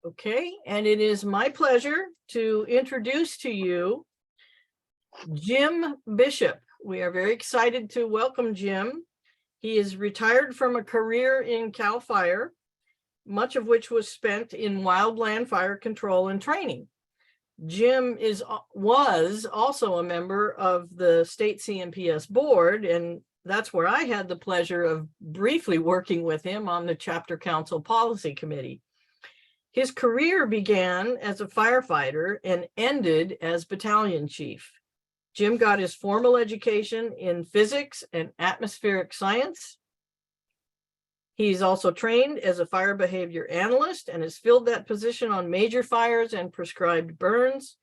Okay, and it is my pleasure to introduce to you Jim Bishop. We are very excited to welcome Jim. He is retired from a career in CAL FIRE, much of which was spent in wildland fire control and training. Jim was also a member of the state CNPS board, and that's where I had the pleasure of briefly working with him on the chapter council policy committee. His career began as a firefighter and ended as battalion chief. Jim got his formal education in physics and atmospheric science. He's also trained as a fire behavior analyst and has filled that position on major fires and prescribed burns,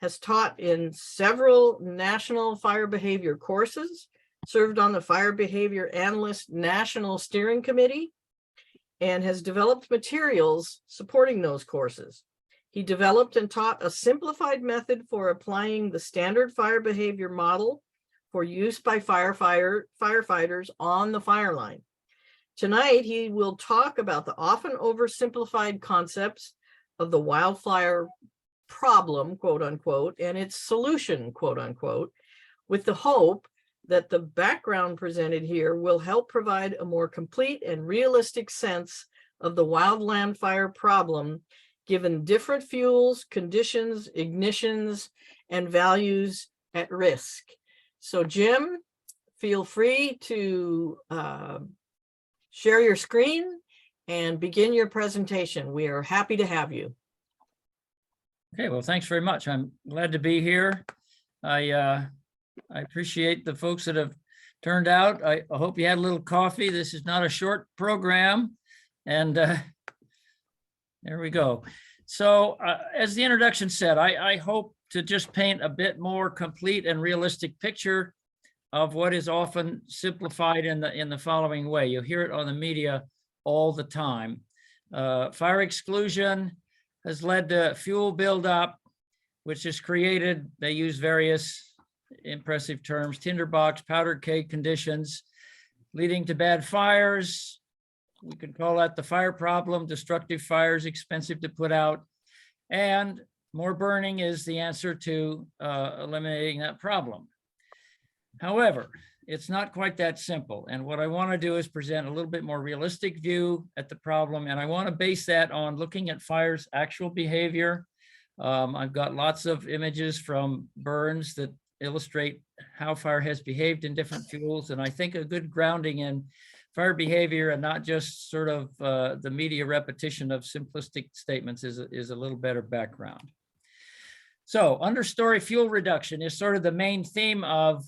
has taught in several national fire behavior courses, served on the Fire Behavior Analyst National Steering Committee, and has developed materials supporting those courses. He developed and taught a simplified method for applying the standard fire behavior model for use by firefighters on the fire line. Tonight, he will talk about the often oversimplified concepts of the wildfire problem, quote unquote, and its solution, quote unquote, with the hope that the background presented here will help provide a more complete and realistic sense of the wildland fire problem, given different fuels, conditions, ignitions, and values at risk. So Jim, feel free to share your screen and begin your presentation. We are happy to have you. Okay, well, thanks very much. I'm glad to be here. I appreciate the folks that have turned out. I hope you had a little coffee. This is not a short program. And there we go. So as the introduction said, I hope to just paint a bit more complete and realistic picture of what is often simplified in the following way. You'll hear it on the media all the time. Fire exclusion has led to fuel buildup, which has created, they use various impressive terms, tinderbox, powdered keg conditions, leading to bad fires. We could call that the fire problem, destructive fires, expensive to put out, and more burning is the answer to eliminating that problem. However, it's not quite that simple. And what I want to do is present a little bit more realistic view at the problem. And I want to base that on looking at fire's actual behavior. I've got lots of images from burns that illustrate how fire has behaved in different fuels. And I think a good grounding in fire behavior and not just sort of the media repetition of simplistic statements is a little better background. So understory fuel reduction is sort of the main theme of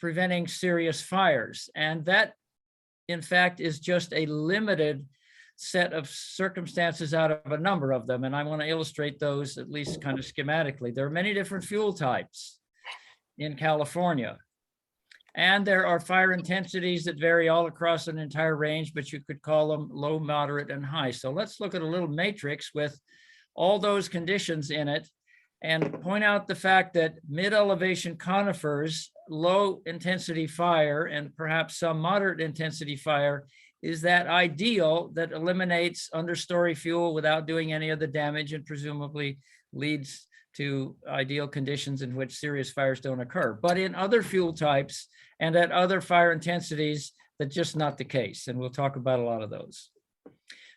preventing serious fires. And that, in fact, is just a limited set of circumstances out of a number of them. And I want to illustrate those at least kind of schematically. There are many different fuel types in California. And there are fire intensities that vary all across an entire range, but you could call them low, moderate, and high. So let's look at a little matrix with all those conditions in it and point out the fact that mid-elevation conifers, low intensity fire, and perhaps some moderate intensity fire is that ideal that eliminates understory fuel without doing any of the damage and presumably leads to ideal conditions in which serious fires don't occur. But in other fuel types and at other fire intensities, that's just not the case. And we'll talk about a lot of those.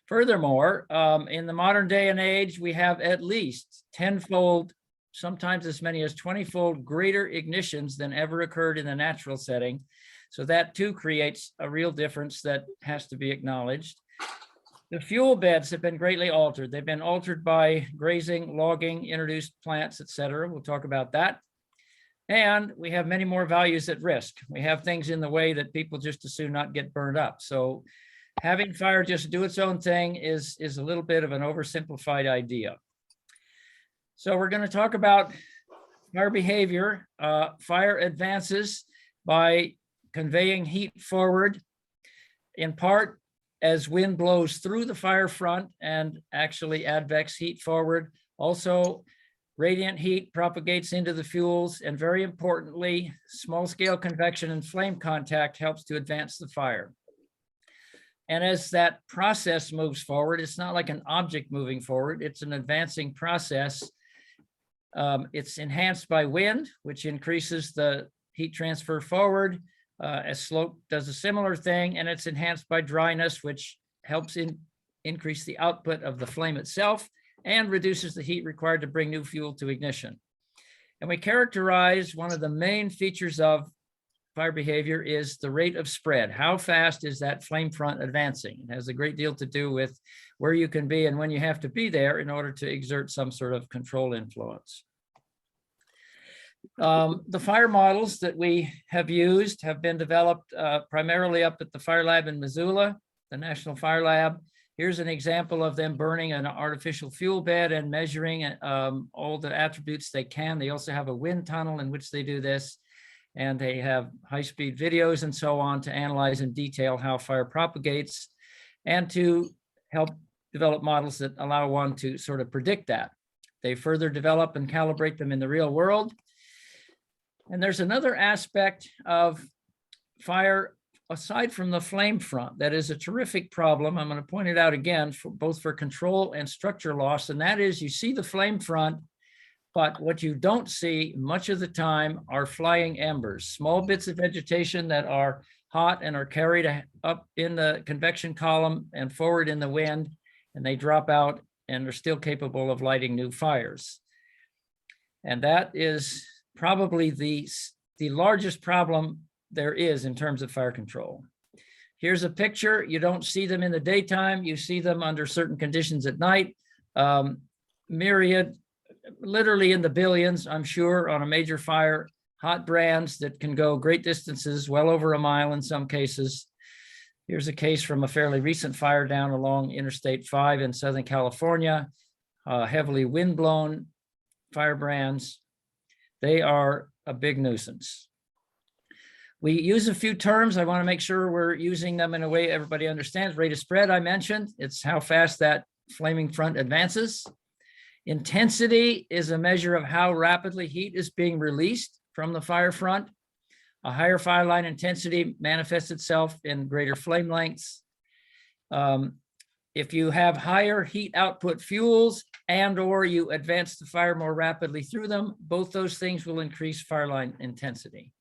Furthermore, in the modern day and age, we have at least 10-fold, sometimes as many as 20-fold greater ignitions than ever occurred in the natural setting. So that too creates a real difference that has to be acknowledged. The fuel beds have been greatly altered. They've been altered by grazing, logging, introduced plants, et cetera. We'll talk about that. And we have many more values at risk. We have things in the way that people just as soon not get burned up. So having fire just do its own thing is a little bit of an oversimplified idea. So we're going to talk about fire behavior. Fire advances by conveying heat forward, in part as wind blows through the fire front and actually advects heat forward. Also, radiant heat propagates into the fuels, and very importantly, small-scale convection and flame contact helps to advance the fire. And as that process moves forward, it's not like an object moving forward, it's an advancing process. It's enhanced by wind, which increases the heat transfer forward. A slope does a similar thing, and it's enhanced by dryness, which helps increase the output of the flame itself and reduces the heat required to bring new fuel to ignition. And we characterize one of the main features of fire behavior is the rate of spread. How fast is that flame front advancing? It has a great deal to do with where you can be and when you have to be there in order to exert some sort of control influence. The fire models that we have used have been developed primarily up at the Fire Lab in Missoula, the National Fire Lab. Here's an example of them burning an artificial fuel bed and measuring all the attributes they can. They also have a wind tunnel in which they do this, and they have high-speed videos and so on to analyze in detail how fire propagates and to help develop models that allow one to sort of predict that. They further develop and calibrate them in the real world. And there's another aspect of fire aside from the flame front that is a terrific problem. I'm going to point it out again, both for control and structure loss, and that is you see the flame front, but what you don't see much of the time are flying embers, small bits of vegetation that are hot and are carried up in the convection column and forward in the wind, and they drop out and are still capable of lighting new fires. And that is probably the largest problem there is in terms of fire control. Here's a picture. You don't see them in the daytime. You see them under certain conditions at night. Myriad, literally in the billions, I'm sure, on a major fire, hot brands that can go great distances, well over a mile in some cases. Here's a case from a fairly recent fire down along Interstate 5 in Southern California, heavily windblown firebrands. They are a big nuisance. We use a few terms. I want to make sure we're using them in a way everybody understands. Rate of spread, I mentioned. It's how fast that flaming front advances. Intensity is a measure of how rapidly heat is being released from the fire front. A higher fire line intensity manifests itself in greater flame lengths. If you have higher heat output fuels and or you advance the fire more rapidly through them, both those things will increase fire line intensity.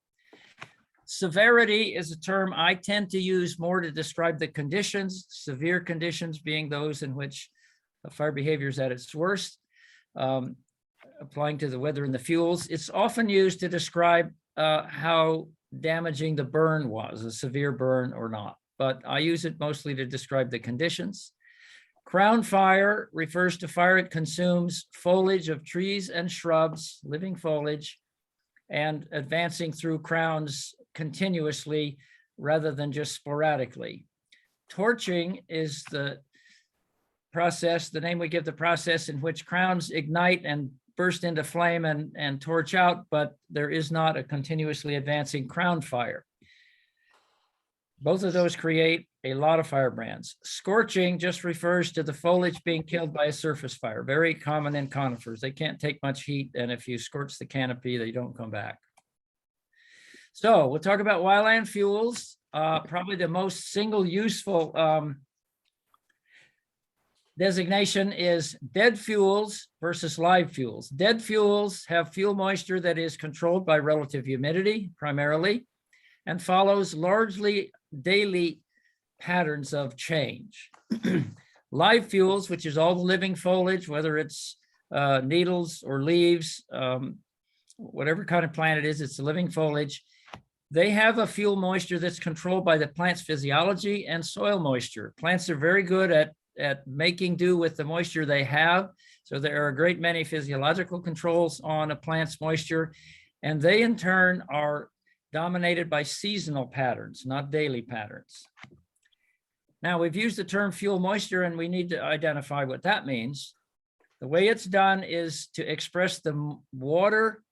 Severity is a term I tend to use more to describe the conditions, severe conditions being those in which the fire behavior is at its worst, applying to the weather and the fuels. It's often used to describe how damaging the burn was, a severe burn or not, but I use it mostly to describe the conditions. Crown fire refers to fire that consumes foliage of trees and shrubs, living foliage, and advancing through crowns continuously rather than just sporadically. Torching is the process, the name we give the process in which crowns ignite and burst into flame and torch out, but there is not a continuously advancing crown fire. Both of those create a lot of firebrands. Scorching just refers to the foliage being killed by a surface fire, very common in conifers. They can't take much heat, and if you scorch the canopy, they don't come back. So we'll talk about wildland fuels, probably the most single useful designation is dead fuels versus live fuels. Dead fuels have fuel moisture that is controlled by relative humidity primarily and follows largely daily patterns of change. Live fuels, which is all the living foliage, whether it's needles or leaves, whatever kind of plant it is, it's the living foliage. They have a fuel moisture that's controlled by the plant's physiology and soil moisture. Plants are very good at making do with the moisture they have. So there are a great many physiological controls on a plant's moisture, and they in turn are dominated by seasonal patterns, not daily patterns. Now, we've used the term fuel moisture, and we need to identify what that means. The way it's done is to express the water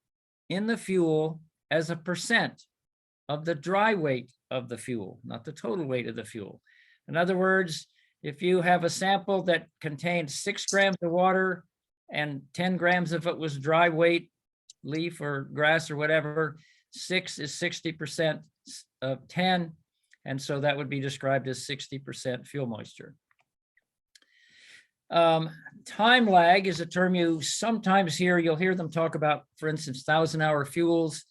in the fuel as a percent of the dry weight of the fuel, not the total weight of the fuel. In other words, if you have a sample that contained 6 grams of water and 10 grams of it was dry weight, leaf or grass or whatever, 6 is 60% of 10. And so that would be described as 60% fuel moisture. Time lag is a term you sometimes hear. You'll hear them talk about, for instance, 1,000-hour fuels.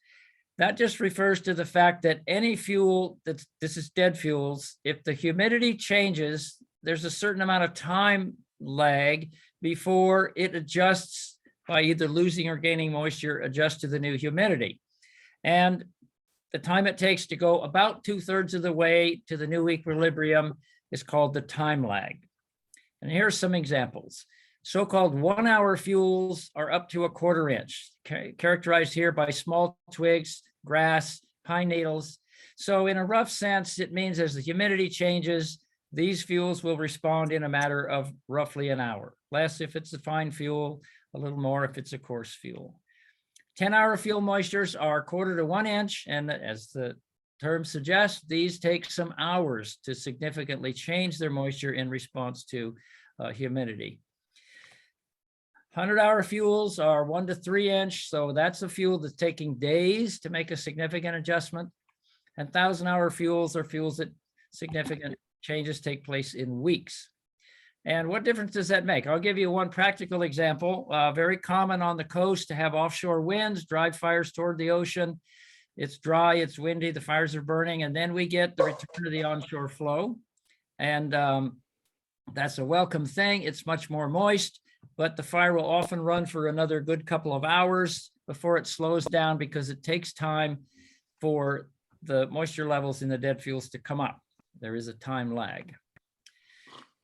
That just refers to the fact that any fuel this is dead fuels, if the humidity changes, there's a certain amount of time lag before it adjusts by either losing or gaining moisture, adjust to the new humidity. And the time it takes to go about 2/3 of the way to the new equilibrium is called the time lag. And here's some examples. So-called 1-hour fuels are up to 1/4 inch, characterized here by small twigs, grass, pine needles. So in a rough sense, it means as the humidity changes, these fuels will respond in a matter of roughly an hour. Less if it's a fine fuel, a little more if it's a coarse fuel. 10-hour fuel moistures are 1/4 to 1 inch, and as the term suggests, these take some hours to significantly change their moisture in response to humidity. 100-hour fuels are 1 to 3 inch, so that's a fuel that's taking days to make a significant adjustment. And 1,000-hour fuels are fuels that significant changes take place in weeks. And what difference does that make? I'll give you one practical example. Very common on the coast to have offshore winds, drive fires toward the ocean. It's dry, it's windy, the fires are burning, and then we get the return of the onshore flow. And that's a welcome thing. It's much more moist, but the fire will often run for another good couple of hours before it slows down because it takes time for the moisture levels in the dead fuels to come up. There is a time lag.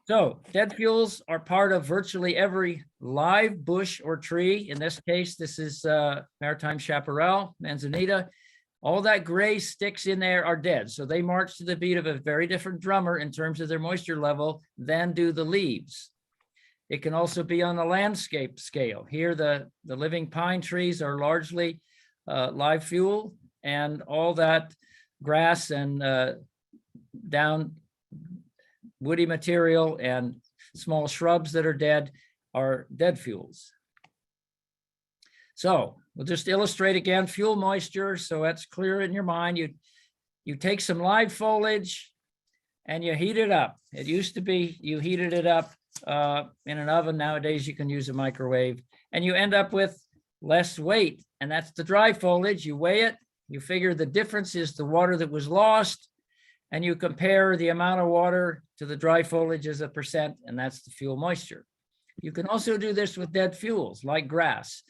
So dead fuels are part of virtually every live bush or tree. In this case, this is maritime chaparral, manzanita. All that gray sticks in there are dead. So they march to the beat of a very different drummer in terms of their moisture level than do the leaves. It can also be on the landscape scale. Here, the living pine trees are largely live fuel, and all that grass and down woody material and small shrubs that are dead are dead fuels. So we'll just illustrate again fuel moisture so that's clear in your mind. You take some live foliage and you heat it up. It used to be you heated it up in an oven. Nowadays you can use a microwave, and you end up with less weight, and that's the dry foliage. You weigh it, you figure the difference is the water that was lost, and you compare the amount of water to the dry foliage as a percent, and that's the fuel moisture. You can also do this with dead fuels like grass.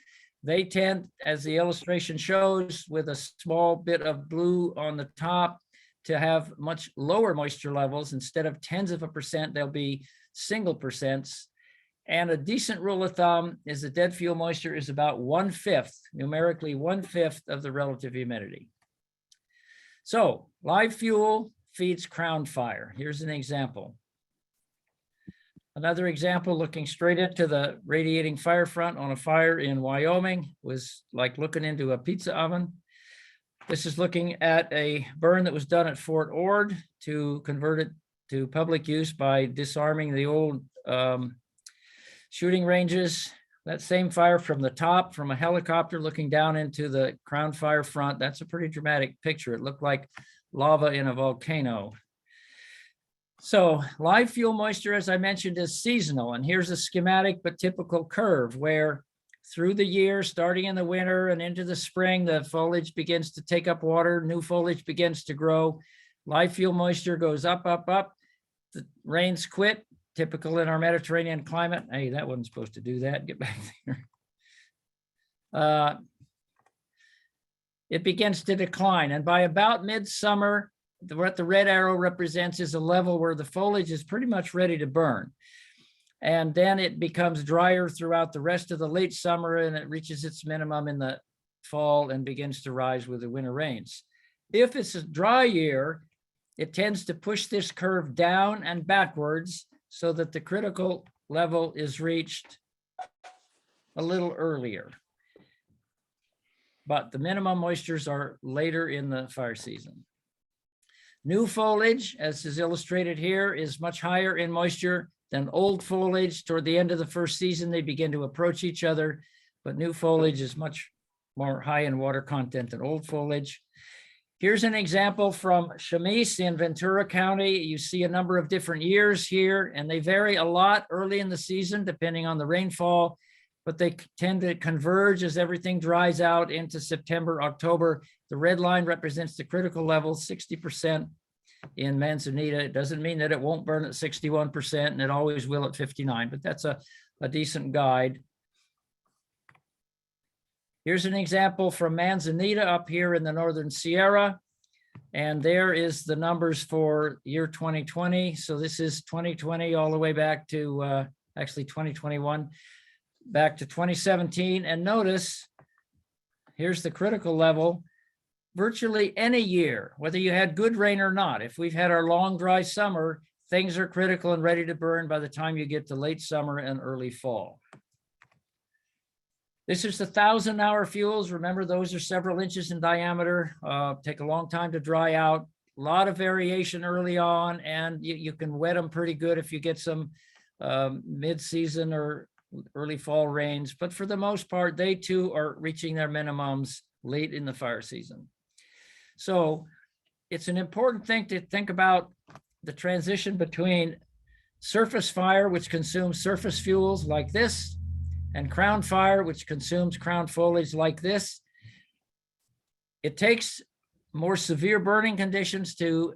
They tend, as the illustration shows, with a small bit of blue on the top, to have much lower moisture levels. Instead of 0.1%, they'll be single percents. And a decent rule of thumb is the dead fuel moisture is about 1/5, numerically 1/5 of the relative humidity. So live fuel feeds crown fire. Here's an example. Another example, looking straight into the radiating fire front on a fire in Wyoming, was like looking into a pizza oven. This is looking at a burn that was done at Fort Ord to convert it to public use by disarming the old shooting ranges. That same fire from the top, from a helicopter looking down into the crown fire front, that's a pretty dramatic picture. It looked like lava in a volcano. So live fuel moisture, as I mentioned, is seasonal. And here's a schematic but typical curve where through the year, starting in the winter and into the spring, the foliage begins to take up water, new foliage begins to grow. Live fuel moisture goes up, up, up. The rains quit, typical in our Mediterranean climate. Hey, that wasn't supposed to do that. Get back there. It begins to decline. And by about midsummer, what the red arrow represents is a level where the foliage is pretty much ready to burn. And then it becomes drier throughout the rest of the late summer, and it reaches its minimum in the fall and begins to rise with the winter rains. If it's a dry year, it tends to push this curve down and backwards so that the critical level is reached a little earlier. But the minimum moistures are later in the fire season. New foliage, as is illustrated here, is much higher in moisture than old foliage. Toward the end of the first season, they begin to approach each other, but new foliage is much more high in water content than old foliage. Here's an example from Chemise in Ventura County. You see a number of different years here, and they vary a lot early in the season, depending on the rainfall, but they tend to converge as everything dries out into September, October. The red line represents the critical level, 60% in Manzanita. It doesn't mean that it won't burn at 61%, and it always will at 59, but that's a decent guide. Here's an example from Manzanita up here in the Northern Sierra. And there is the numbers for year 2020. So this is 2020 all the way back to actually 2021, back to 2017. And notice, here's the critical level. Virtually any year, whether you had good rain or not, if we've had our long dry summer, things are critical and ready to burn by the time you get to late summer and early fall. This is the 1,000-hour fuels. Remember, those are several inches in diameter, take a long time to dry out. A lot of variation early on, and you can wet them pretty good if you get some mid-season or early fall rains. But for the most part, they too are reaching their minimums late in the fire season. So it's an important thing to think about the transition between surface fire, which consumes surface fuels like this, and crown fire, which consumes crown foliage like this. It takes more severe burning conditions to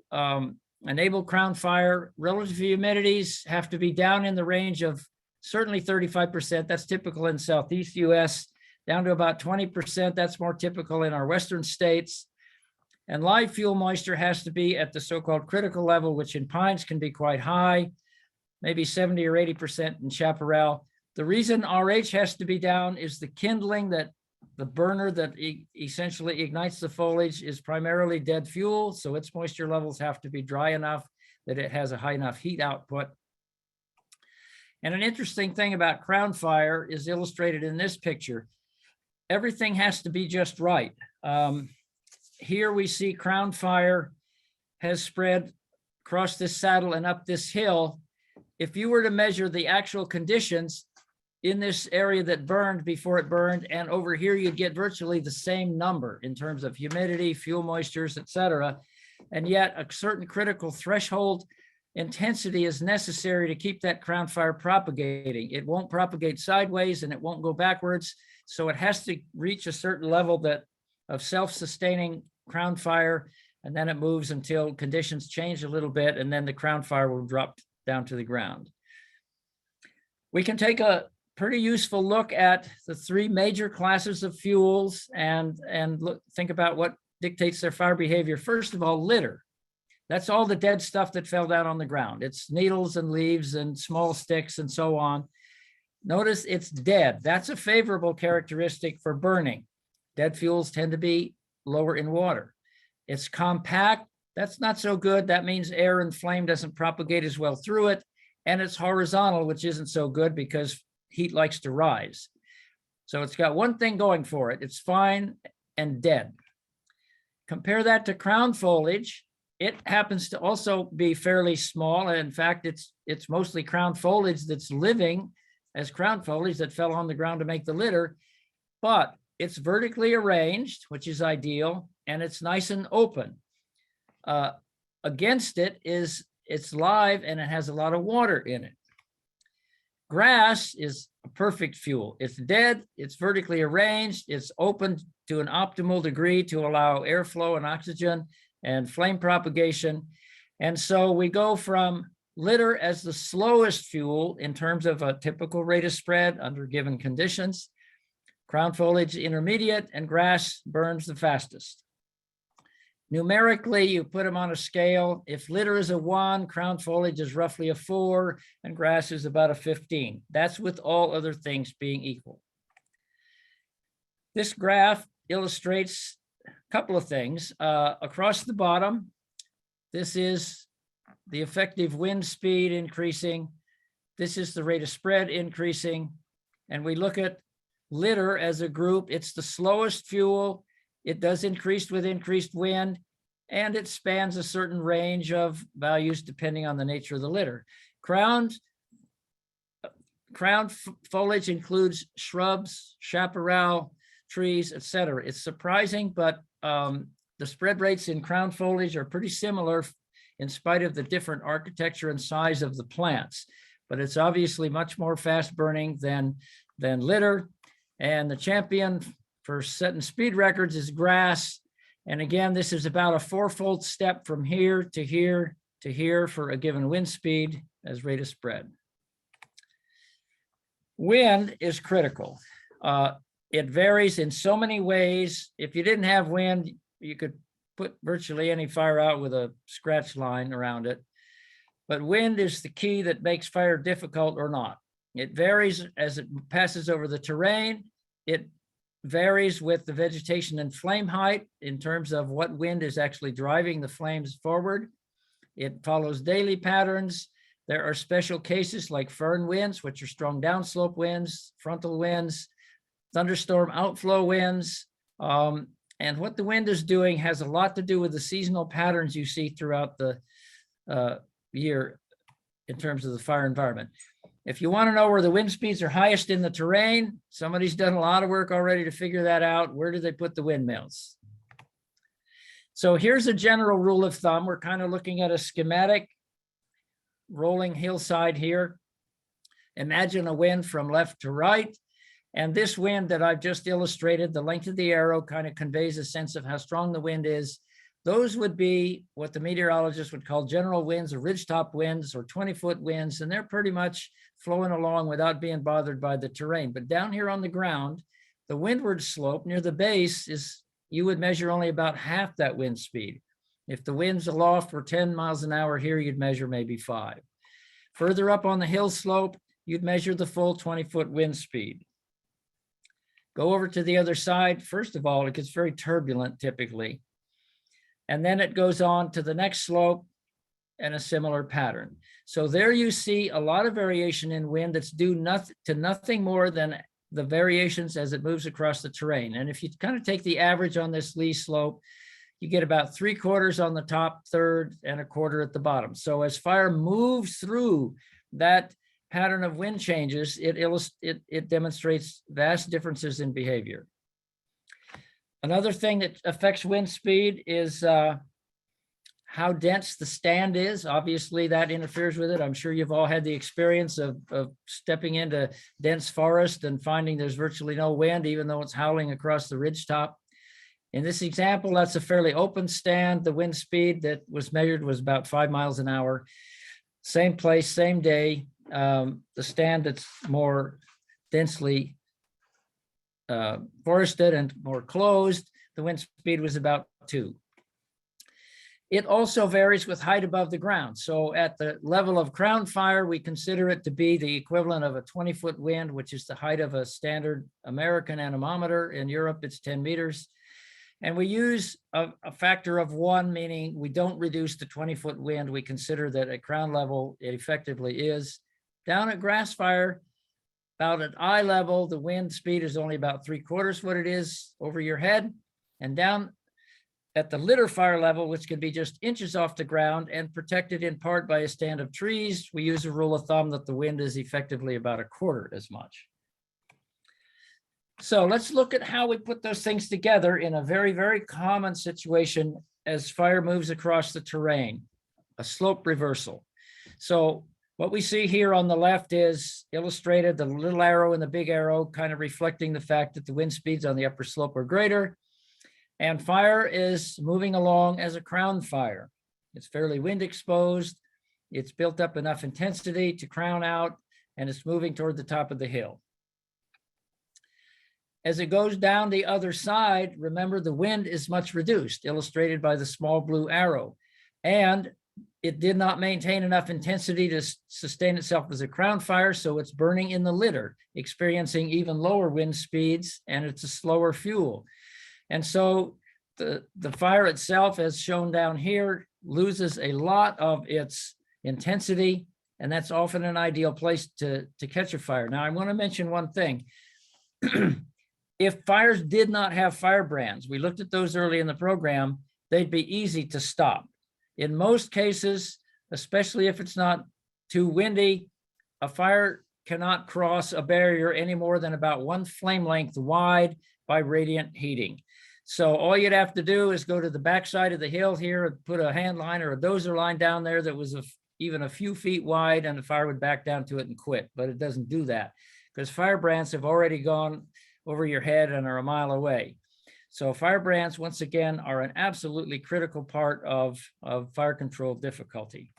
enable crown fire. Relative humidities have to be down in the range of certainly 35%. That's typical in Southeast US, down to about 20%. That's more typical in our Western states. And live fuel moisture has to be at the so-called critical level, which in pines can be quite high, maybe 70 or 80% in chaparral. The reason RH has to be down is the kindling, that the burner that essentially ignites the foliage is primarily dead fuel. So its moisture levels have to be dry enough that it has a high enough heat output. And an interesting thing about crown fire is illustrated in this picture. Everything has to be just right. Here we see crown fire has spread across this saddle and up this hill. If you were to measure the actual conditions in this area that burned before it burned, and over here, you'd get virtually the same number in terms of humidity, fuel moistures, et cetera. And yet a certain critical threshold intensity is necessary to keep that crown fire propagating. It won't propagate sideways and it won't go backwards. So it has to reach a certain level of self-sustaining crown fire, and then it moves until conditions change a little bit, and then the crown fire will drop down to the ground. We can take a pretty useful look at the three major classes of fuels and think about what dictates their fire behavior. First of all, litter. That's all the dead stuff that fell down on the ground. It's needles and leaves and small sticks and so on. Notice it's dead. That's a favorable characteristic for burning. Dead fuels tend to be lower in water. It's compact. That's not so good. That means air and flame doesn't propagate as well through it. And it's horizontal, which isn't so good because heat likes to rise. So it's got one thing going for it. It's fine and dead. Compare that to crown foliage. It happens to also be fairly small. In fact, it's mostly crown foliage that's living as crown foliage that fell on the ground to make the litter, but it's vertically arranged, which is ideal, and it's nice and open. Against it is it's live and it has a lot of water in it. Grass is a perfect fuel. It's dead, it's vertically arranged, it's open to an optimal degree to allow airflow and oxygen and flame propagation. And so we go from litter as the slowest fuel in terms of a typical rate of spread under given conditions, crown foliage intermediate, and grass burns the fastest. Numerically, you put them on a scale. If litter is a 1, crown foliage is roughly a 4, and grass is about a 15. That's with all other things being equal. This graph illustrates a couple of things. Across the bottom, this is the effective wind speed increasing. This is the rate of spread increasing. And we look at litter as a group. It's the slowest fuel. It does increase with increased wind, and it spans a certain range of values depending on the nature of the litter. Crown foliage includes shrubs, chaparral, trees, etc. It's surprising, but the spread rates in crown foliage are pretty similar in spite of the different architecture and size of the plants, but it's obviously much more fast burning than litter. And the champion for setting speed records is grass. And again, this is about a 4-fold step from here to here to here for a given wind speed as rate of spread. Wind is critical. It varies in so many ways. If you didn't have wind, you could put virtually any fire out with a scratch line around it. But wind is the key that makes fire difficult or not. It varies as it passes over the terrain. It varies with the vegetation and flame height in terms of what wind is actually driving the flames forward. It follows daily patterns. There are special cases like fern winds, which are strong downslope winds, frontal winds, thunderstorm outflow winds. And what the wind is doing has a lot to do with the seasonal patterns you see throughout the year in terms of the fire environment. If you want to know where the wind speeds are highest in the terrain, somebody's done a lot of work already to figure that out. Where do they put the windmills? So here's a general rule of thumb. We're kind of looking at a schematic rolling hillside here. Imagine a wind from left to right. And this wind that I've just illustrated, the length of the arrow kind of conveys a sense of how strong the wind is. Those would be what the meteorologists would call general winds or ridgetop winds or 20-foot winds. And they're pretty much flowing along without being bothered by the terrain. But down here on the ground, the windward slope near the base is, you would measure only about half that wind speed. If the winds aloft were 10 miles an hour here, you'd measure maybe 5. Further up on the hill slope, you'd measure the full 20-foot wind speed. Go over to the other side. First of all, it gets very turbulent typically. And then it goes on to the next slope and a similar pattern. So there you see a lot of variation in wind that's due to nothing more than the variations as it moves across the terrain. And if you kind of take the average on this lee slope, you get about 3/4 on the top, 1/3, and 1/4 at the bottom. So as fire moves through that pattern of wind changes, it demonstrates vast differences in behavior. Another thing that affects wind speed is how dense the stand is. Obviously, that interferes with it. I'm sure you've all had the experience of stepping into dense forest and finding there's virtually no wind, even though it's howling across the ridgetop. In this example, that's a fairly open stand. The wind speed that was measured was about 5 miles an hour. Same place, same day. The stand that's more densely forested and more closed, the wind speed was about 2. It also varies with height above the ground. So at the level of crown fire, we consider it to be the equivalent of a 20-foot wind, which is the height of a standard American anemometer. In Europe, it's 10 meters. And we use a factor of 1, meaning we don't reduce the 20-foot wind. We consider that at crown level, it effectively is. Down at grass fire, about at eye level, the wind speed is only about 3/4 what it is over your head. And down at the litter fire level, which can be just inches off the ground and protected in part by a stand of trees, we use a rule of thumb that the wind is effectively about 1/4 as much. So let's look at how we put those things together in a very, very common situation as fire moves across the terrain, a slope reversal. So what we see here on the left is illustrated, the little arrow and the big arrow kind of reflecting the fact that the wind speeds on the upper slope are greater. And fire is moving along as a crown fire. It's fairly wind exposed. It's built up enough intensity to crown out, and it's moving toward the top of the hill. As it goes down the other side, remember the wind is much reduced, illustrated by the small blue arrow. And it did not maintain enough intensity to sustain itself as a crown fire, so it's burning in the litter, experiencing even lower wind speeds, and it's a slower fuel. And so the fire itself, as shown down here, loses a lot of its intensity, and that's often an ideal place to catch a fire. Now, I want to mention one thing. If fires did not have firebrands, we looked at those early in the program, they'd be easy to stop. In most cases, especially if it's not too windy, a fire cannot cross a barrier any more than about 1 flame length wide by radiant heating. So all you'd have to do is go to the backside of the hill here and put a hand line or a dozer line down there that was even a few feet wide, and the fire would back down to it and quit. But it doesn't do that because firebrands have already gone over your head and are a mile away. So firebrands, once again, are an absolutely critical part of fire control difficulty.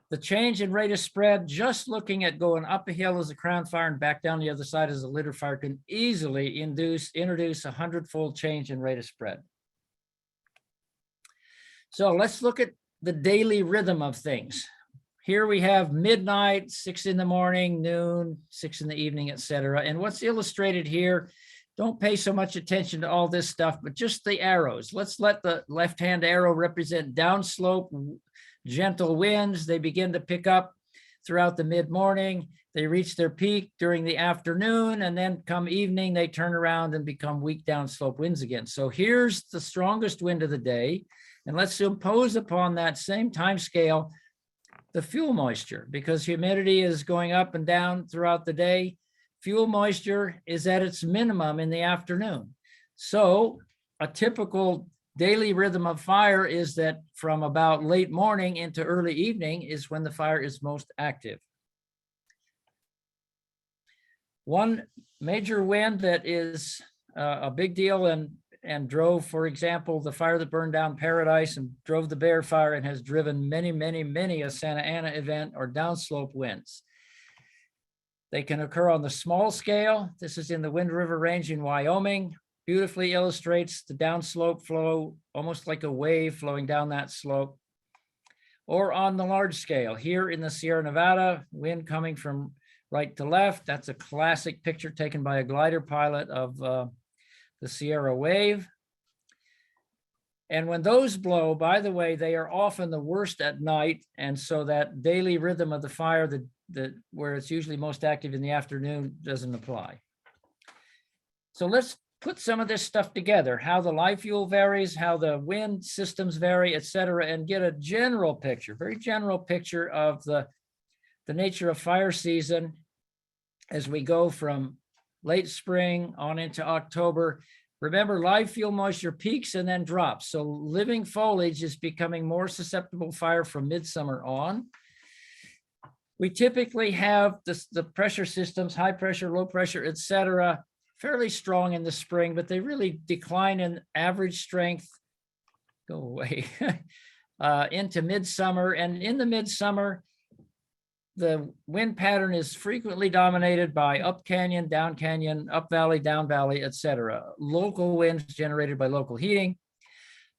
The change in rate of spread, just looking at going up a hill as a crown fire and back down the other side as a litter fire, can easily introduce a 100-fold change in rate of spread. So let's look at the daily rhythm of things. Here we have midnight, 6 in the morning, noon, 6 in the evening, etc. And what's illustrated here, don't pay so much attention to all this stuff, but just the arrows. Let's let the left-hand arrow represent downslope, gentle winds. They begin to pick up throughout the mid-morning. They reach their peak during the afternoon, and then come evening, they turn around and become weak downslope winds again. So here's the strongest wind of the day. And let's impose upon that same time scale the fuel moisture, because humidity is going up and down throughout the day. Fuel moisture is at its minimum in the afternoon. So a typical daily rhythm of fire is that from about late morning into early evening is when the fire is most active. One major wind that is a big deal and drove, for example, the fire that burned down Paradise and drove the Bear Fire and has driven many a Santa Ana event, or downslope winds. They can occur on the small scale. This is in the Wind River Range in Wyoming. Beautifully illustrates the downslope flow, almost like a wave flowing down that slope. Or on the large scale, here in the Sierra Nevada, wind coming from right to left. That's a classic picture taken by a glider pilot of the Sierra Wave. And when those blow, by the way, they are often the worst at night. And so that daily rhythm of the fire, where it's usually most active in the afternoon, doesn't apply. So let's put some of this stuff together, how the live fuel varies, how the wind systems vary, et cetera, and get a general picture, very general picture of the nature of fire season as we go from late spring on into October. Remember, live fuel moisture peaks and then drops. So living foliage is becoming more susceptible to fire from midsummer on. We typically have the pressure systems, high pressure, low pressure, et cetera, fairly strong in the spring, but they really decline in average strength, go away, into midsummer. And in the midsummer, the wind pattern is frequently dominated by up canyon, down canyon, up valley, down valley, et cetera. Local winds generated by local heating.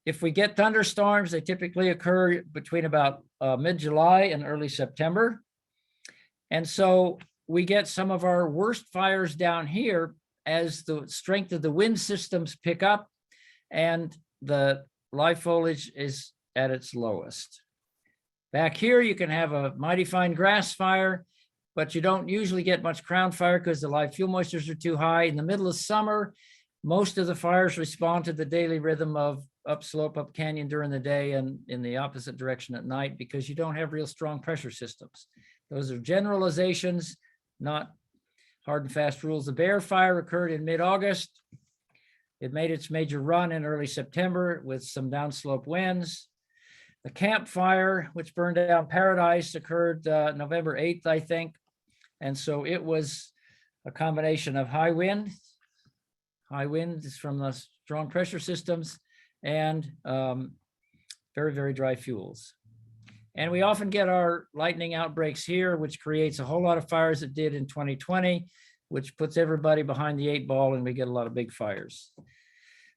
If we get thunderstorms, they typically occur between about mid-July and early September. And so we get some of our worst fires down here as the strength of the wind systems pick up and the live foliage is at its lowest. Back here, you can have a mighty fine grass fire, but you don't usually get much crown fire because the live fuel moistures are too high. In the middle of summer, most of the fires respond to the daily rhythm of upslope, up canyon during the day and in the opposite direction at night, because you don't have real strong pressure systems. Those are generalizations, not hard and fast rules. The Bear Fire occurred in mid-August. It made its major run in early September with some downslope winds. The Camp Fire, which burned down Paradise, occurred November 8th, I think. And so it was a combination of high wind is from the strong pressure systems, and very, very dry fuels. And we often get our lightning outbreaks here, which creates a whole lot of fires it did in 2020, which puts everybody behind the 8 ball, and we get a lot of big fires.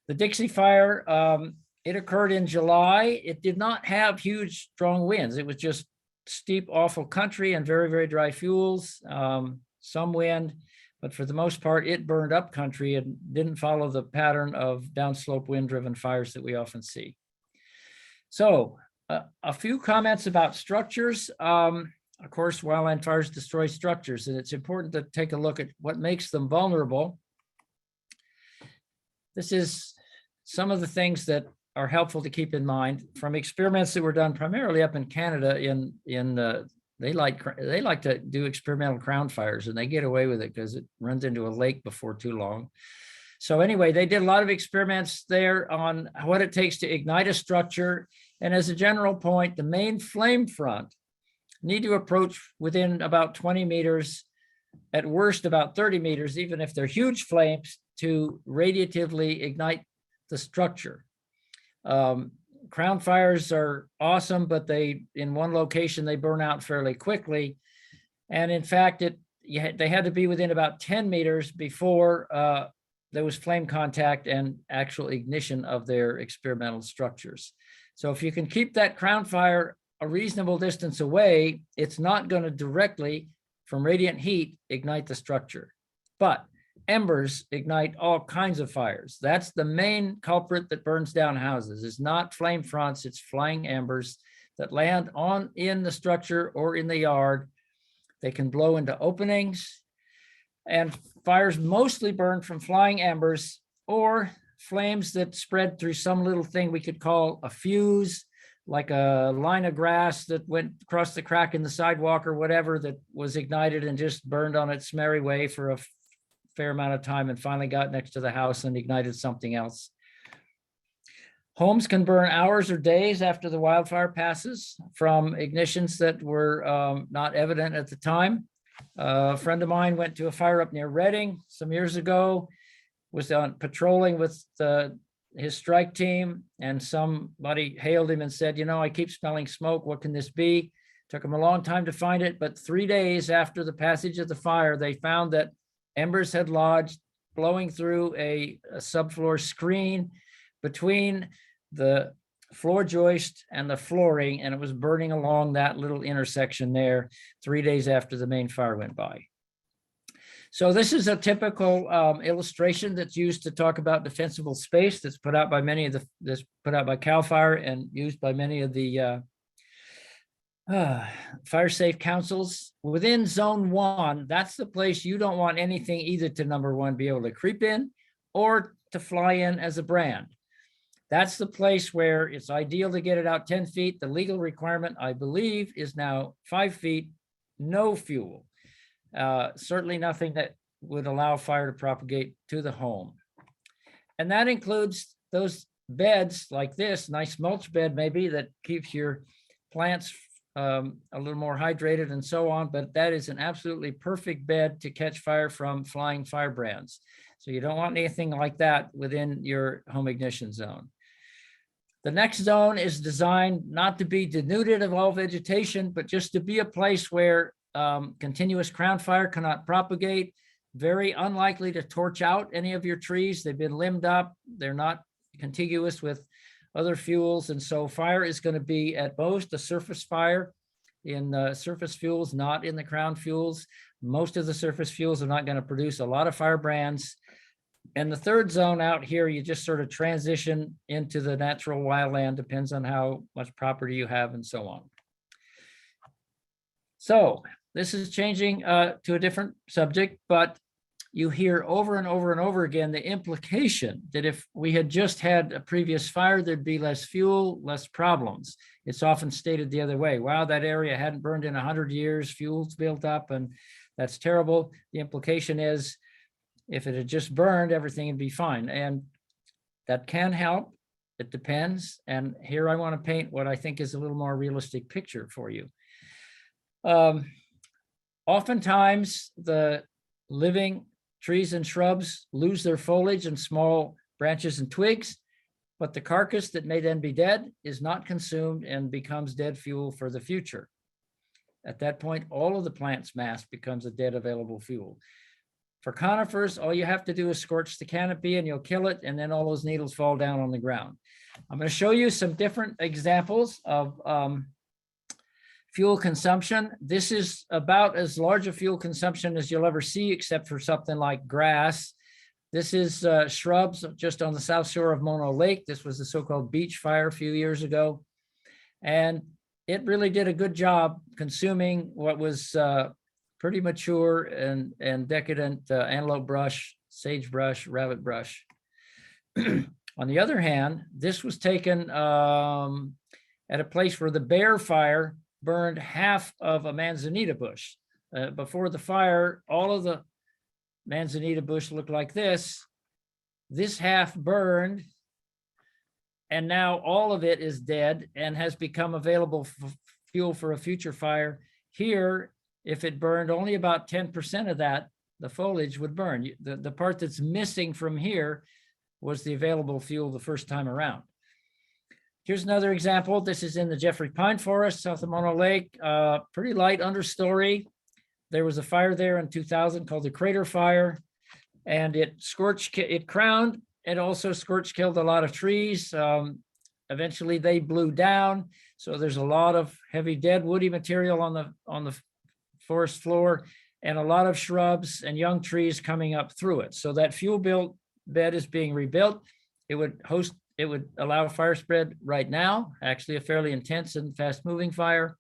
The Dixie Fire, it occurred in July. It did not have huge, strong winds. It was just steep, awful country and very, very dry fuels, some wind, but for the most part, it burned up country and didn't follow the pattern of downslope wind-driven fires that we often see. So a few comments about structures. Of course, wildland fires destroy structures, and it's important to take a look at what makes them vulnerable. This is some of the things that are helpful to keep in mind from experiments that were done primarily up in Canada. They like to do experimental crown fires, and they get away with it because it runs into a lake before too long. So anyway, they did a lot of experiments there on what it takes to ignite a structure. And as a general point, the main flame front need to approach within about 20 meters, at worst about 30 meters, even if they're huge flames, to radiatively ignite the structure. Crown fires are awesome, but they, in one location, they burn out fairly quickly. And in fact, they had to be within about 10 meters before there was flame contact and actual ignition of their experimental structures. So if you can keep that crown fire a reasonable distance away, it's not going to directly, from radiant heat, ignite the structure. But embers ignite all kinds of fires. That's the main culprit that burns down houses. It's not flame fronts, it's flying embers that land in the structure or in the yard. They can blow into openings, and fires mostly burn from flying embers or flames that spread through some little thing we could call a fuse, like a line of grass that went across the crack in the sidewalk or whatever, that was ignited and just burned on its merry way for a fair amount of time and finally got next to the house and ignited something else. Homes can burn hours or days after the wildfire passes from ignitions that were not evident at the time. A friend of mine went to a fire up near Reading some years ago, was on patrolling with his strike team, and somebody hailed him and said, you know, I keep smelling smoke. What can this be? Took him a long time to find it, but 3 days after the passage of the fire, they found that embers had lodged, blowing through a subfloor screen between the floor joist and the flooring, and it was burning along that little intersection there 3 days after the main fire went by. So this is a typical illustration that's used to talk about defensible space, that's put out by put out by CAL FIRE and used by many of the fire safe councils. Within zone 1, that's the place you don't want anything either to, number one, be able to creep in or to fly in as a brand. That's the place where it's ideal to get it out 10 feet. The legal requirement, I believe, is now 5 feet, no fuel. Certainly nothing that would allow fire to propagate to the home. And that includes those beds like this, nice mulch bed maybe, that keeps your plants a little more hydrated and so on, but that is an absolutely perfect bed to catch fire from flying firebrands. So you don't want anything like that within your home ignition zone. The next zone is designed not to be denuded of all vegetation, but just to be a place where continuous crown fire cannot propagate, very unlikely to torch out any of your trees. They've been limbed up. They're not contiguous with other fuels. And so fire is going to be at most a surface fire in the surface fuels, not in the crown fuels. Most of the surface fuels are not going to produce a lot of firebrands. And the third zone out here, you just sort of transition into the natural wildland, depends on how much property you have and so on. So this is changing to a different subject, but you hear over and over and over again the implication that if we had just had a previous fire, there'd be less fuel, less problems. It's often stated the other way. Wow, that area hadn't burned in 100 years, fuel's built up, and that's terrible. The implication is if it had just burned, everything would be fine. And that can help. It depends. And here I want to paint what I think is a little more realistic picture for you. Oftentimes, the living trees and shrubs lose their foliage and small branches and twigs, but the carcass that may then be dead is not consumed and becomes dead fuel for the future. At that point, all of the plant's mass becomes a dead available fuel. For conifers, all you have to do is scorch the canopy and you'll kill it, and then all those needles fall down on the ground. I'm going to show you some different examples of fuel consumption. This is about as large a fuel consumption as you'll ever see, except for something like grass. This is shrubs just on the south shore of Mono Lake. This was the so-called beach fire a few years ago. And it really did a good job consuming what was pretty mature and decadent antelope brush, sagebrush, rabbit brush. On the other hand, this was taken at a place where the bear fire burned half of a manzanita bush. Before the fire, all of the manzanita bush looked like this. This half burned, and now all of it is dead and has become available fuel for a future fire. Here, if it burned, only about 10% of that, the foliage would burn. The part that's missing from here was the available fuel the first time around. Here's another example. This is in the Jeffrey Pine Forest, south of Mono Lake, pretty light understory. There was a fire there in 2000 called the Crater Fire, and it crowned. It also scorched, killed a lot of trees. Eventually they blew down. So there's a lot of heavy dead woody material on the forest floor, and a lot of shrubs and young trees coming up through it. So that fuel bed is being rebuilt. It would allow fire spread right now, actually a fairly intense and fast moving fire.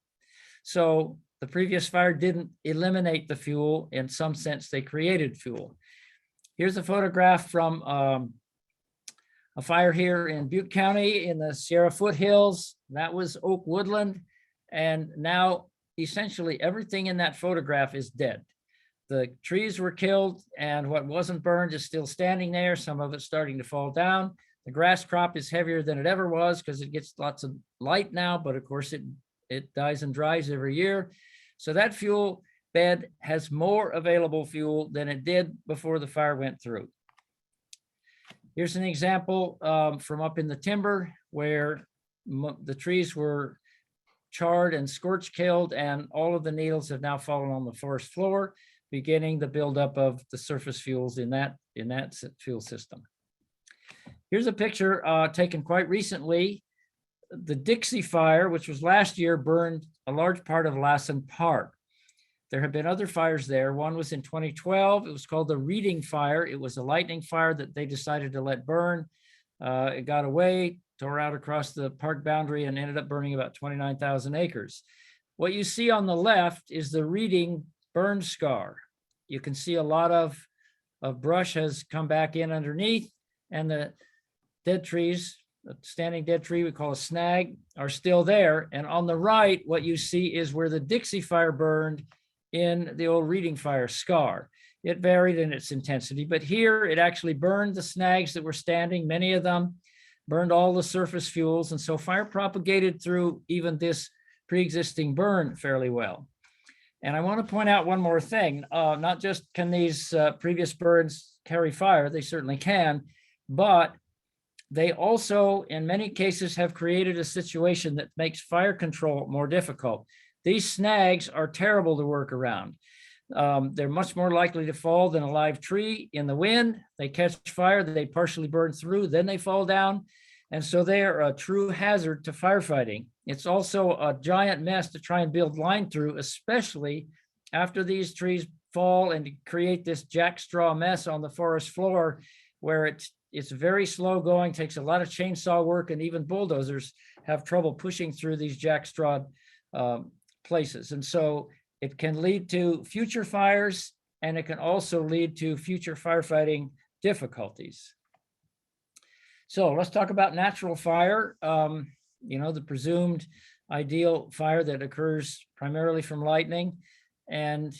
So the previous fire didn't eliminate the fuel. In some sense, they created fuel. Here's a photograph from a fire here in Butte County in the Sierra Foothills. That was oak woodland. And now essentially everything in that photograph is dead. The trees were killed, and what wasn't burned is still standing there. Some of it's starting to fall down. The grass crop is heavier than it ever was because it gets lots of light now, but of course it dies and dries every year. So that fuel bed has more available fuel than it did before the fire went through. Here's an example from up in the timber where the trees were charred and scorch killed, and all of the needles have now fallen on the forest floor, beginning the buildup of the surface fuels in that fuel system. Here's a picture taken quite recently. The Dixie Fire, which was last year, burned a large part of Lassen Park. There have been other fires there. One was in 2012. It was called the Reading Fire. It was a lightning fire that they decided to let burn. It got away, tore out across the park boundary, and ended up burning about 29,000 acres. What you see on the left is the Reading burn scar. You can see a lot of brush has come back in underneath, and the dead trees, the standing dead tree we call a snag, are still there. And on the right, what you see is where the Dixie Fire burned in the old Reading Fire scar. It varied in its intensity, but here it actually burned the snags that were standing, many of them, burned all the surface fuels, and so fire propagated through even this pre-existing burn fairly well. And I want to point out one more thing. Not just can these previous burns carry fire, they certainly can, but they also, in many cases, have created a situation that makes fire control more difficult. These snags are terrible to work around. They're much more likely to fall than a live tree in the wind. They catch fire, they partially burn through, then they fall down. And so they are a true hazard to firefighting. It's also a giant mess to try and build line through, especially after these trees fall and create this jackstraw mess on the forest floor, where it's very slow going, takes a lot of chainsaw work, and even bulldozers have trouble pushing through these jackstraw places. And so it can lead to future fires, and it can also lead to future firefighting difficulties. So let's talk about natural fire. The presumed ideal fire that occurs primarily from lightning, and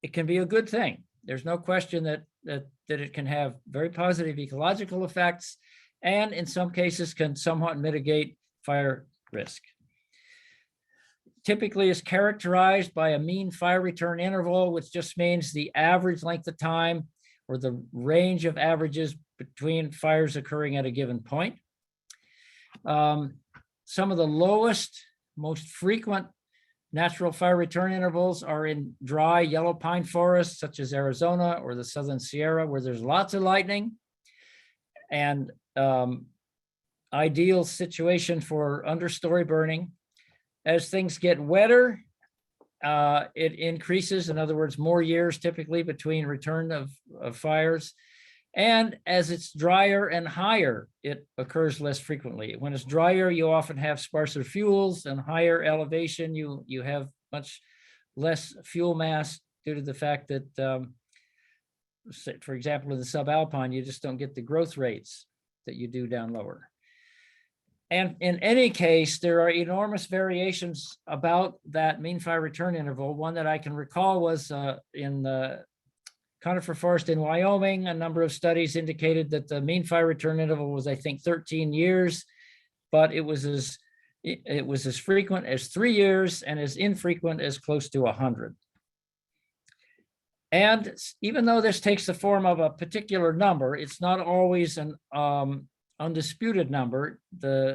it can be a good thing. There's no question that it can have very positive ecological effects, and in some cases can somewhat mitigate fire risk. Typically is characterized by a mean fire return interval, which just means the average length of time or the range of averages between fires occurring at a given point. Some of the lowest, most frequent natural fire return intervals are in dry yellow pine forests, such as Arizona or the Southern Sierra, where there's lots of lightning. And ideal situation for understory burning. As things get wetter, it increases, in other words, more years typically between return of fires. And as it's drier and higher, it occurs less frequently. When it's drier, you often have sparser fuels, and higher elevation, you have much less fuel mass due to the fact that, for example, in the subalpine, you just don't get the growth rates that you do down lower. And in any case, there are enormous variations about that mean fire return interval. One that I can recall was in the conifer forest in Wyoming, a number of studies indicated that the mean fire return interval was, I think, 13 years, but it was as frequent as 3 years and as infrequent as close to 100. And even though this takes the form of a particular number, it's not always an undisputed number.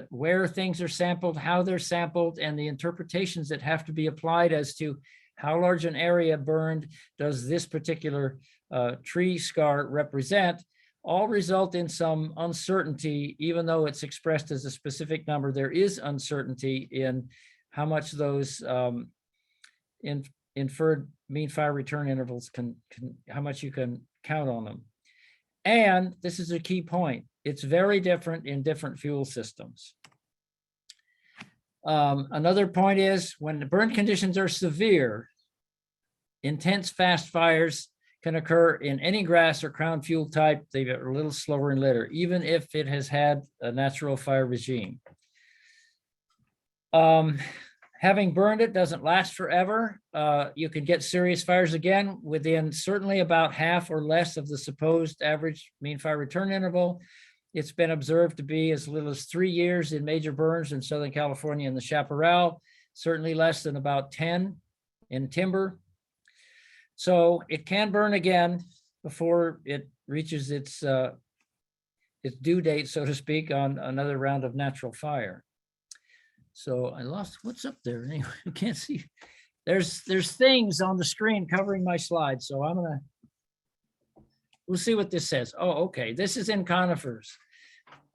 Where things are sampled, how they're sampled, and the interpretations that have to be applied as to how large an area burned does this particular tree scar represent, all result in some uncertainty. Even though it's expressed as a specific number, there is uncertainty in how much those inferred mean fire return intervals how much you can count on them. And this is a key point. It's very different in different fuel systems. Another point is when the burn conditions are severe, intense fast fires can occur in any grass or crown fuel type. They are a little slower in litter, even if it has had a natural fire regime. Having burned it doesn't last forever. You can get serious fires again within certainly about half or less of the supposed average mean fire return interval. It's been observed to be as little as 3 years in major burns in Southern California and the Chaparral, certainly less than about 10 in timber. So it can burn again before it reaches its due date, so to speak, on another round of natural fire. So I lost what's up there. Anyway, you can't see. There's things on the screen covering my slides. So we'll see what this says. Oh, okay. This is in conifers.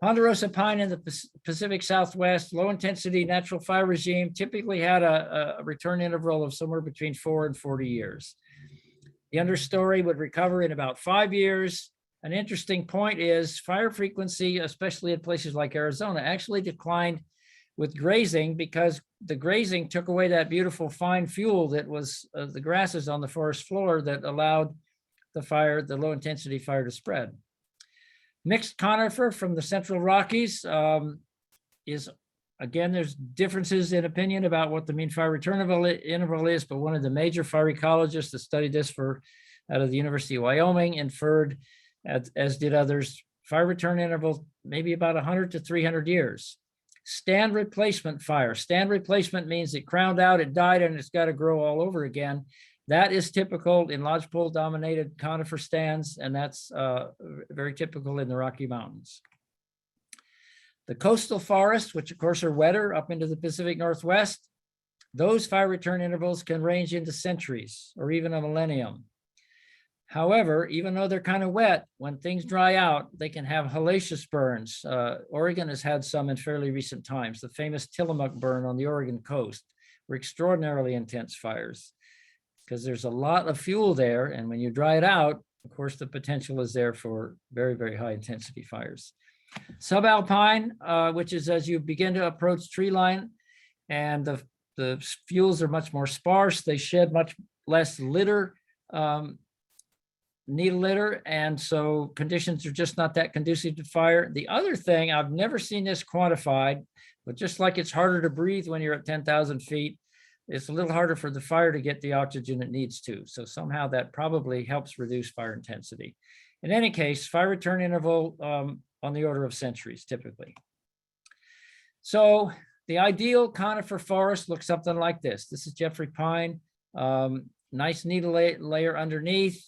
Ponderosa pine in the Pacific Southwest, low intensity natural fire regime typically had a return interval of somewhere between 4 and 40 years. The understory would recover in about 5 years. An interesting point is fire frequency, especially in places like Arizona, actually declined with grazing because the grazing took away that beautiful fine fuel that was the grasses on the forest floor that allowed the low intensity fire to spread. Mixed conifer from the Central Rockies is, again, there's differences in opinion about what the mean fire return interval is, but one of the major fire ecologists that studied this out of the University of Wyoming inferred, as did others, fire return interval maybe about 100 to 300 years. Stand replacement fire. Stand replacement means it crowned out, it died, and it's got to grow all over again. That is typical in lodgepole dominated conifer stands, and that's very typical in the Rocky Mountains. The coastal forests, which of course are wetter up into the Pacific Northwest, those fire return intervals can range into centuries or even a millennium. However, even though they're kind of wet, when things dry out, they can have hellacious burns. Oregon has had some in fairly recent times. The famous Tillamook burn on the Oregon coast were extraordinarily intense fires because there's a lot of fuel there. And when you dry it out, of course, the potential is there for very, very high intensity fires. Subalpine, which is as you begin to approach tree line, and the fuels are much more sparse. They shed much less litter, needle litter, and so conditions are just not that conducive to fire. The other thing, I've never seen this quantified, but just like it's harder to breathe when you're at 10,000 feet, it's a little harder for the fire to get the oxygen it needs to. So somehow that probably helps reduce fire intensity. In any case, fire return interval on the order of centuries, typically. So the ideal conifer forest looks something like this. This is Jeffrey pine, nice needle layer underneath.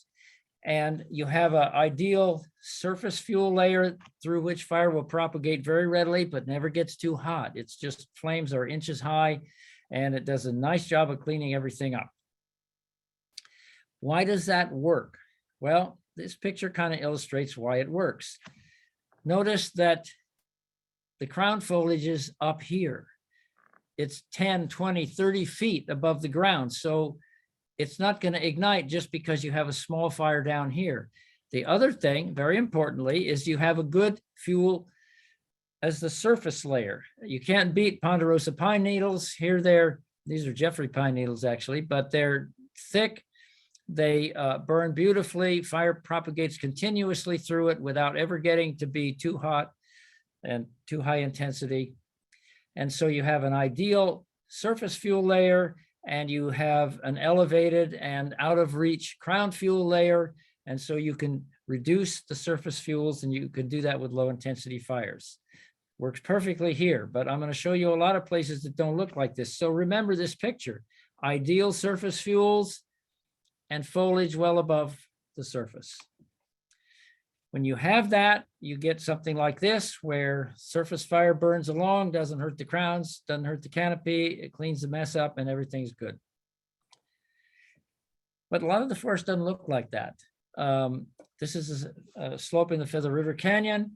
And you have an ideal surface fuel layer through which fire will propagate very readily, but never gets too hot. It's just flames are inches high, and it does a nice job of cleaning everything up. Why does that work? Well, this picture kind of illustrates why it works. Notice that the crown foliage is up here. It's 10, 20, 30 feet above the ground. So it's not going to ignite just because you have a small fire down here. The other thing, very importantly, is you have a good fuel as the surface layer. You can't beat ponderosa pine needles. These are Jeffrey pine needles actually, but they're thick. They burn beautifully. Fire propagates continuously through it without ever getting to be too hot and too high intensity. And so you have an ideal surface fuel layer, and you have an elevated and out of reach crown fuel layer, And so you can reduce the surface fuels, and you can do that with low intensity fires. Works perfectly here, but I'm going to show you a lot of places that don't look like this. So remember this picture: ideal surface fuels and foliage well above the surface. When you have that, you get something like this, where surface fire burns along, doesn't hurt the crowns, doesn't hurt the canopy, it cleans the mess up, and everything's good. But a lot of the forest doesn't look like that. This is a slope in the Feather River Canyon.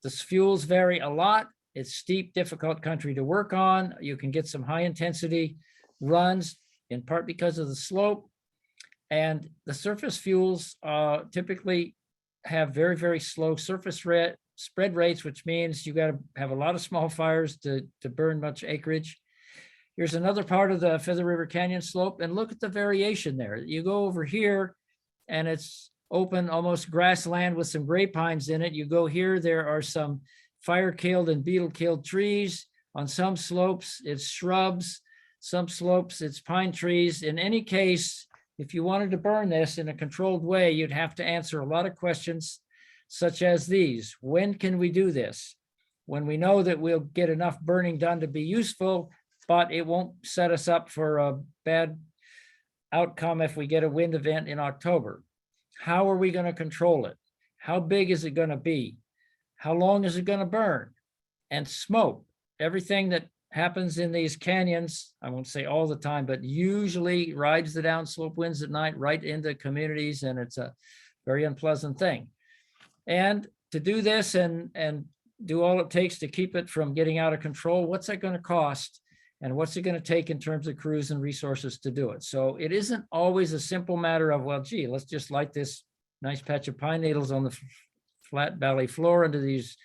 The fuels vary a lot. It's steep, difficult country to work on. You can get some high intensity runs, in part because of the slope. And the surface fuels typically have very, very slow surface spread rates, which means you got to have a lot of small fires to burn much acreage. Here's another part of the Feather River Canyon slope, and look at the variation there. You go over here and it's open, almost grassland with some gray pines in it. You go here, there are some fire-killed and beetle-killed trees. On some slopes, it's shrubs. Some slopes, it's pine trees. In any case, if you wanted to burn this in a controlled way, you'd have to answer a lot of questions such as these. When can we do this? When we know that we'll get enough burning done to be useful, but it won't set us up for a bad outcome if we get a wind event in October. How are we going to control it? How big is it going to be? How long is it going to burn? And smoke. Everything that happens in these canyons, I won't say all the time, but usually rides the downslope winds at night right into communities, and it's a very unpleasant thing. And to do this and do all it takes to keep it from getting out of control, what's that going to cost? And what's it going to take in terms of crews and resources to do it? So it isn't always a simple matter of, well, gee, let's just light this nice patch of pine needles on the flat valley floor into these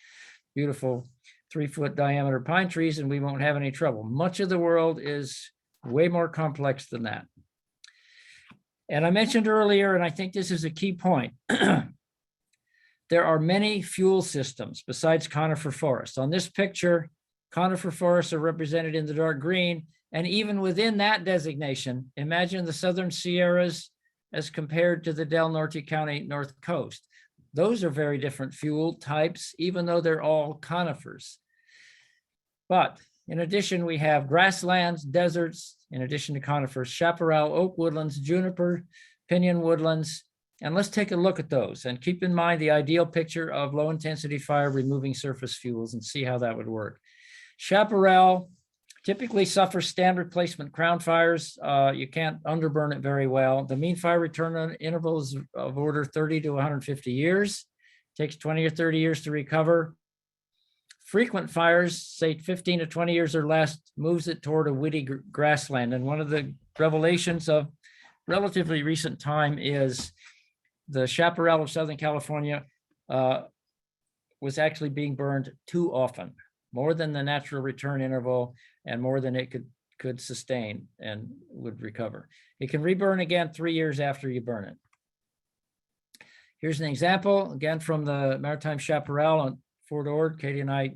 beautiful 3-foot diameter pine trees, and we won't have any trouble. Much of the world is way more complex than that. And I mentioned earlier, and I think this is a key point, there are many fuel systems besides conifer forests. On this picture, conifer forests are represented in the dark green. And even within that designation, imagine the Southern Sierras as compared to the Del Norte County North Coast. Those are very different fuel types, even though they're all conifers. But in addition, we have grasslands, deserts, in addition to conifers, chaparral, oak woodlands, juniper, pinion woodlands. And let's take a look at those and keep in mind the ideal picture of low intensity fire removing surface fuels and see how that would work. Chaparral typically suffers standard placement crown fires. You can't underburn it very well. The mean fire return interval is of order 30 to 150 years. It takes 20 or 30 years to recover. Frequent fires, say 15 to 20 years or less, moves it toward a woody grassland. And one of the revelations of relatively recent time is the chaparral of Southern California was actually being burned too often, more than the natural return interval and more than it could sustain and would recover. It can reburn again 3 years after you burn it. Here's an example, again, from the Maritime Chaparral on Fort Ord. Katie and I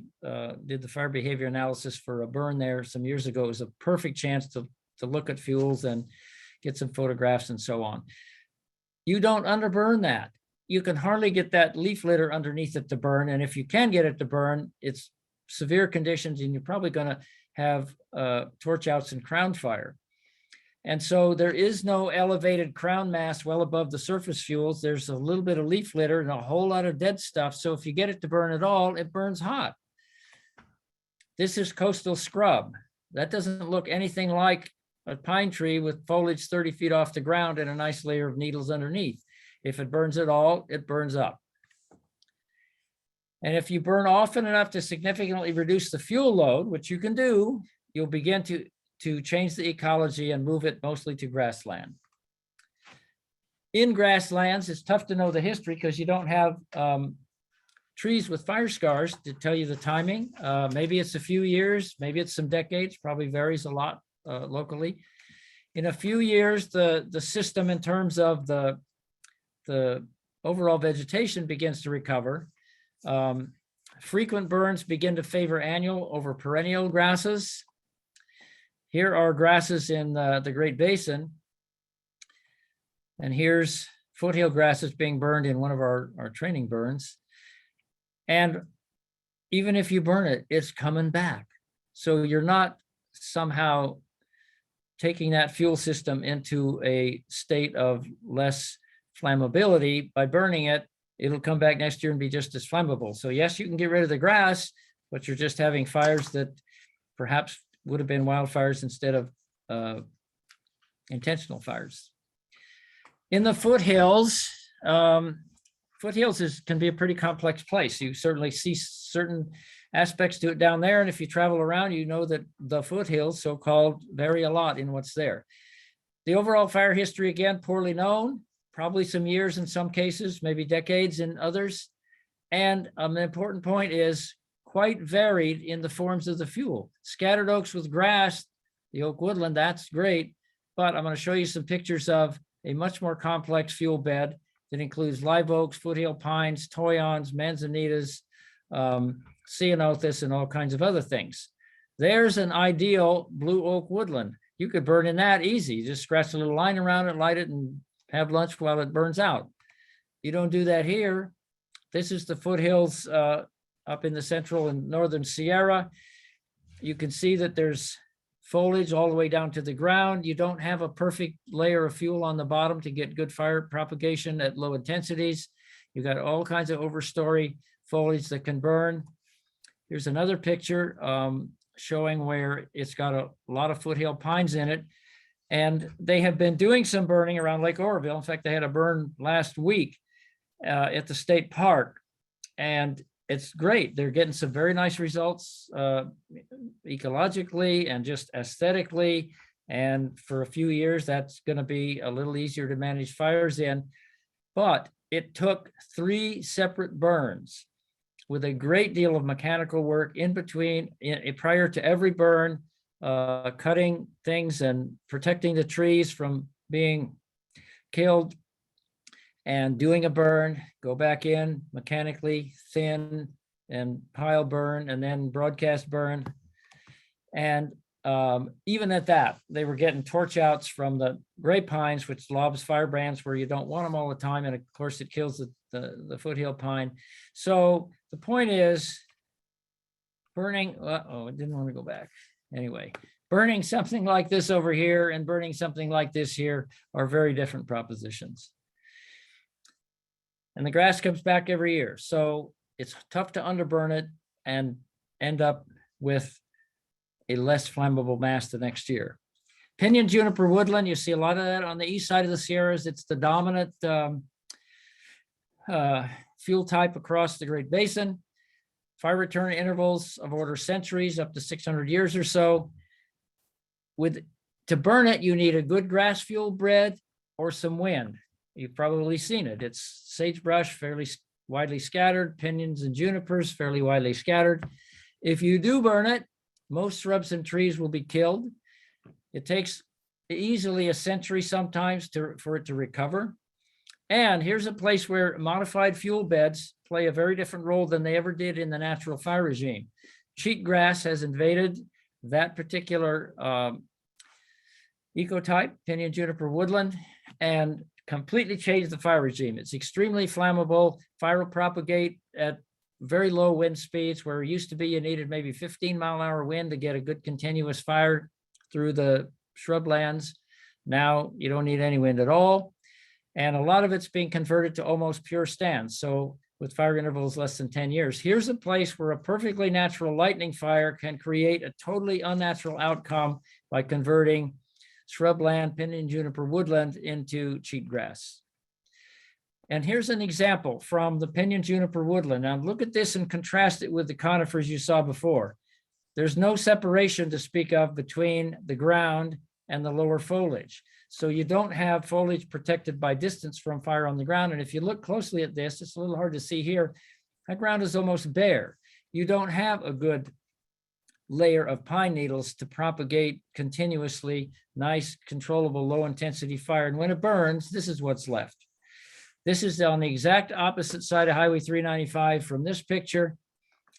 did the fire behavior analysis for a burn there some years ago. It was a perfect chance to look at fuels and get some photographs and so on. You don't underburn that. You can hardly get that leaf litter underneath it to burn. And if you can get it to burn, it's severe conditions and you're probably going to have torch outs and crown fire. And so there is no elevated crown mass well above the surface fuels. There's a little bit of leaf litter and a whole lot of dead stuff. So if you get it to burn at all, it burns hot. This is coastal scrub. That doesn't look anything like a pine tree with foliage 30 feet off the ground and a nice layer of needles underneath. If it burns at all, it burns up. And if you burn often enough to significantly reduce the fuel load, which you can do, you'll begin to change the ecology and move it mostly to grassland. In grasslands, it's tough to know the history because you don't have trees with fire scars to tell you the timing. Maybe it's a few years, maybe it's some decades, probably varies a lot locally. In a few years, the system in terms of the overall vegetation begins to recover. Frequent burns begin to favor annual over perennial grasses. Here are grasses in the Great Basin. And here's foothill grasses being burned in one of our training burns. And even if you burn it, it's coming back. So you're not somehow taking that fuel system into a state of less flammability. By burning it, it'll come back next year and be just as flammable. So yes, you can get rid of the grass, but you're just having fires that perhaps would have been wildfires instead of intentional fires. In the foothills, can be a pretty complex place. You certainly see certain aspects to it down there. And if you travel around, you know that the foothills, so-called, vary a lot in what's there. The overall fire history, again, poorly known, probably some years in some cases, maybe decades in others. And an important point is quite varied in the forms of the fuel. Scattered oaks with grass, the oak woodland, that's great. But I'm going to show you some pictures of a much more complex fuel bed that includes live oaks, foothill pines, toyons, manzanitas, ceanothus, and all kinds of other things. There's an ideal blue oak woodland. You could burn in that easy. You just scratch a little line around it, light it, and have lunch while it burns out. You don't do that here. This is the foothills up in the central and northern Sierra. You can see that there's foliage all the way down to the ground. You don't have a perfect layer of fuel on the bottom to get good fire propagation at low intensities. You've got all kinds of overstory foliage that can burn. Here's another picture showing where it's got a lot of foothill pines in it. And they have been doing some burning around Lake Oroville. In fact, they had a burn last week at the state park. And it's great. They're getting some very nice results ecologically and just aesthetically. And for a few years, that's going to be a little easier to manage fires in. But it took 3 separate burns with a great deal of mechanical work in between, prior to every burn, cutting things and protecting the trees from being killed, and doing a burn, go back in mechanically, thin and pile burn, and then broadcast burn. And even at that, they were getting torch outs from the gray pines, which lobs firebrands where you don't want them all the time. And of course it kills the foothill pine. So the point is burning, I didn't want to go back. Anyway, burning something like this over here and burning something like this here are very different propositions. And the grass comes back every year. So it's tough to underburn it and end up with a less flammable mass the next year. Pinion juniper woodland, you see a lot of that on the east side of the Sierras. It's the dominant fuel type across the Great Basin. Fire return intervals of order centuries, up to 600 years or so. To burn it, you need a good grass fuel bed or some wind. You've probably seen it. It's sagebrush, fairly widely scattered, pinions and junipers, fairly widely scattered. If you do burn it, most shrubs and trees will be killed. It takes easily a century sometimes for it to recover. And here's a place where modified fuel beds play a very different role than they ever did in the natural fire regime. Cheatgrass has invaded that particular ecotype, Pinion juniper woodland, and completely changed the fire regime. It's extremely flammable. Fire will propagate at very low wind speeds, where it used to be you needed maybe 15-mile-an-hour wind to get a good continuous fire through the shrublands. Now you don't need any wind at all. And a lot of it's being converted to almost pure stands. So with fire intervals less than 10 years, here's a place where a perfectly natural lightning fire can create a totally unnatural outcome by converting shrubland, pinion juniper woodland into cheatgrass. And here's an example from the pinion juniper woodland. Now look at this and contrast it with the conifers you saw before. There's no separation to speak of between the ground and the lower foliage. So you don't have foliage protected by distance from fire on the ground. And if you look closely at this, it's a little hard to see here. That ground is almost bare. You don't have a good layer of pine needles to propagate continuously nice, controllable, low intensity fire. And when it burns, this is what's left. This is on the exact opposite side of Highway 395 from this picture.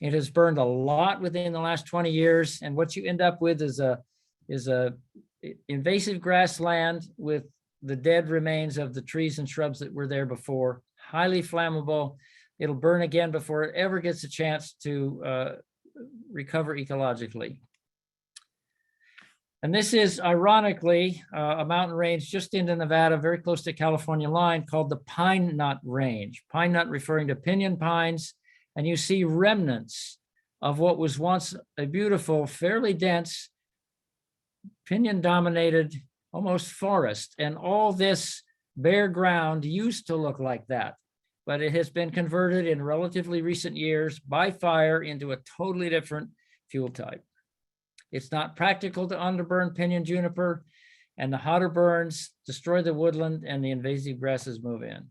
It has burned a lot within the last 20 years. And what you end up with is a invasive grassland with the dead remains of the trees and shrubs that were there before. Highly flammable. It'll burn again before it ever gets a chance to recover ecologically. And this is ironically a mountain range just into Nevada, very close to California line, called the Pine Nut Range. Pine nut referring to pinyon pines. And you see remnants of what was once a beautiful, fairly dense, pinyon-dominated, almost forest. And all this bare ground used to look like that, but it has been converted in relatively recent years by fire into a totally different fuel type. It's not practical to underburn pinyon juniper, and the hotter burns destroy the woodland and the invasive grasses move in.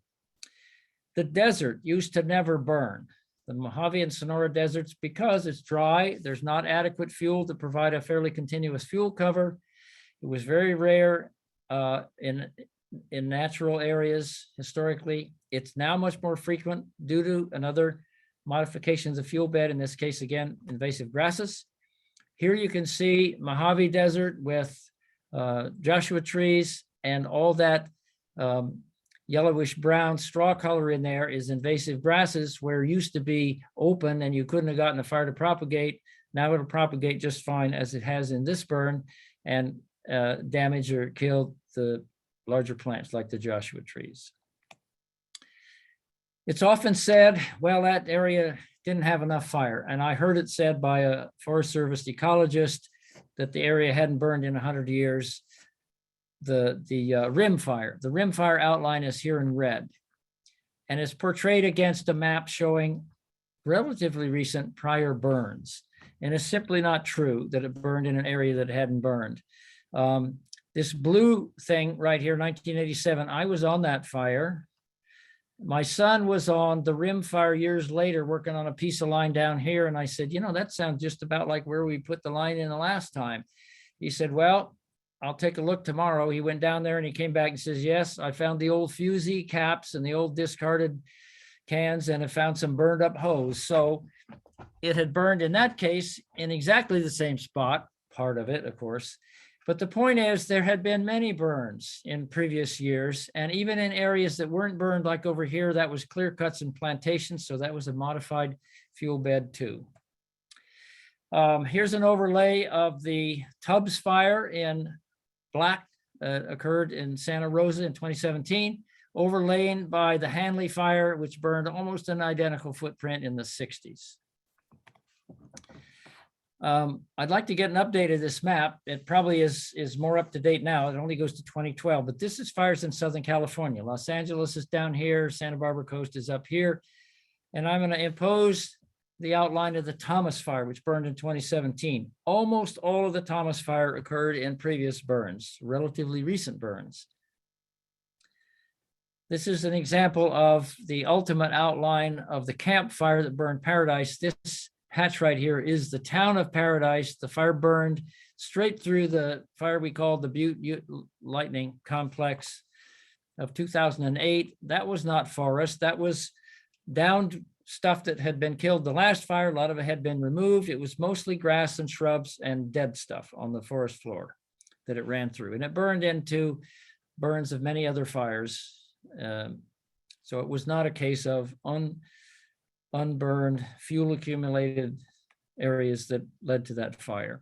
The desert used to never burn. The Mojave and Sonora deserts, because it's dry, there's not adequate fuel to provide a fairly continuous fuel cover. It was very rare in natural areas historically. It's now much more frequent due to another modifications of fuel bed, in this case, again, invasive grasses. Here you can see Mojave Desert with Joshua trees, and all that yellowish brown straw color in there is invasive grasses, where it used to be open and you couldn't have gotten a fire to propagate. Now it'll propagate just fine, as it has in this burn, and damage or kill the larger plants like the Joshua trees. It's often said, well, that area didn't have enough fire. And I heard it said by a Forest Service ecologist that the area hadn't burned in 100 years. The rim fire outline is here in red, and it's portrayed against a map showing relatively recent prior burns. And it's simply not true that it burned in an area that hadn't burned. This blue thing right here, 1987, I was on that fire. My son was on the rim fire years later, working on a piece of line down here. And I said, you know, that sounds just about like where we put the line in the last time. He said, well, I'll take a look tomorrow. He went down there and he came back and says, yes, I found the old fusee caps and the old discarded cans, and I found some burned up hose. So it had burned in that case in exactly the same spot, part of it, of course. But the point is, there had been many burns in previous years, and even in areas that weren't burned, like over here, that was clear cuts and plantations. So that was a modified fuel bed too. Here's an overlay of the Tubbs fire in black, occurred in Santa Rosa in 2017, overlain by the Hanley fire, which burned almost an identical footprint in the 60s. I'd like to get an update of this map. It probably is more up to date now. It only goes to 2012, but this is fires in Southern California. Los Angeles is down here. Santa Barbara coast is up here. And I'm going to impose the outline of the Thomas fire, which burned in 2017. Almost all of the Thomas fire occurred in previous burns, relatively recent burns. This is an example of the ultimate outline of the camp fire that burned Paradise. This patch right here is the town of Paradise. The fire burned straight through the fire we call the Butte Lightning Complex of 2008. That was not forest. That was downed stuff that had been killed the last fire. A lot of it had been removed. It was mostly grass and shrubs and dead stuff on the forest floor that it ran through. And it burned into burns of many other fires. So it was not a case of unburned, fuel accumulated areas that led to that fire.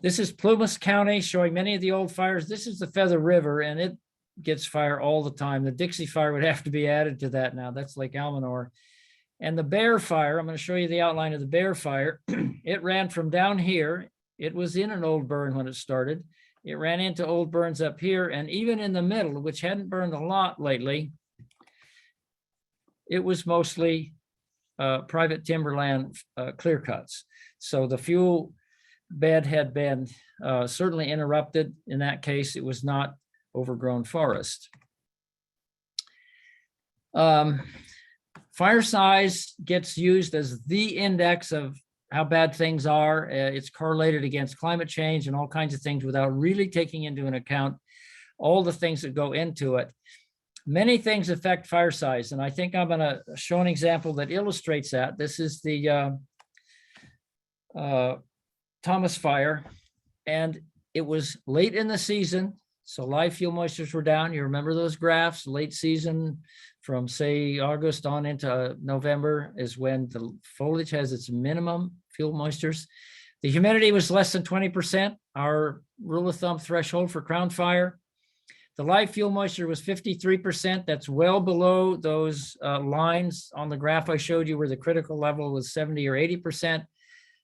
This is Plumas County, showing many of the old fires. This is the Feather River, and it gets fire all the time. The Dixie fire would have to be added to that now. That's Lake Almanor. And the Bear fire, I'm going to show you the outline of the Bear fire. It ran from down here. It was in an old burn when it started. It ran into old burns up here, and even in the middle, which hadn't burned a lot lately, it was mostly private timberland clear cuts. So the fuel bed had been certainly interrupted. In that case, it was not overgrown forest. Fire size gets used as the index of how bad things are. It's correlated against climate change and all kinds of things without really taking into an account all the things that go into it. Many things affect fire size, and I think I'm going to show an example that illustrates that. This is the Thomas fire, and it was late in the season, So live fuel moistures were down. You remember those graphs, late season from say August on into November is when the foliage has its minimum fuel moistures. The humidity was less than 20%, our rule of thumb threshold for crown fire. The live fuel moisture was 53%. That's well below those lines on the graph I showed you where the critical level was 70 or 80%.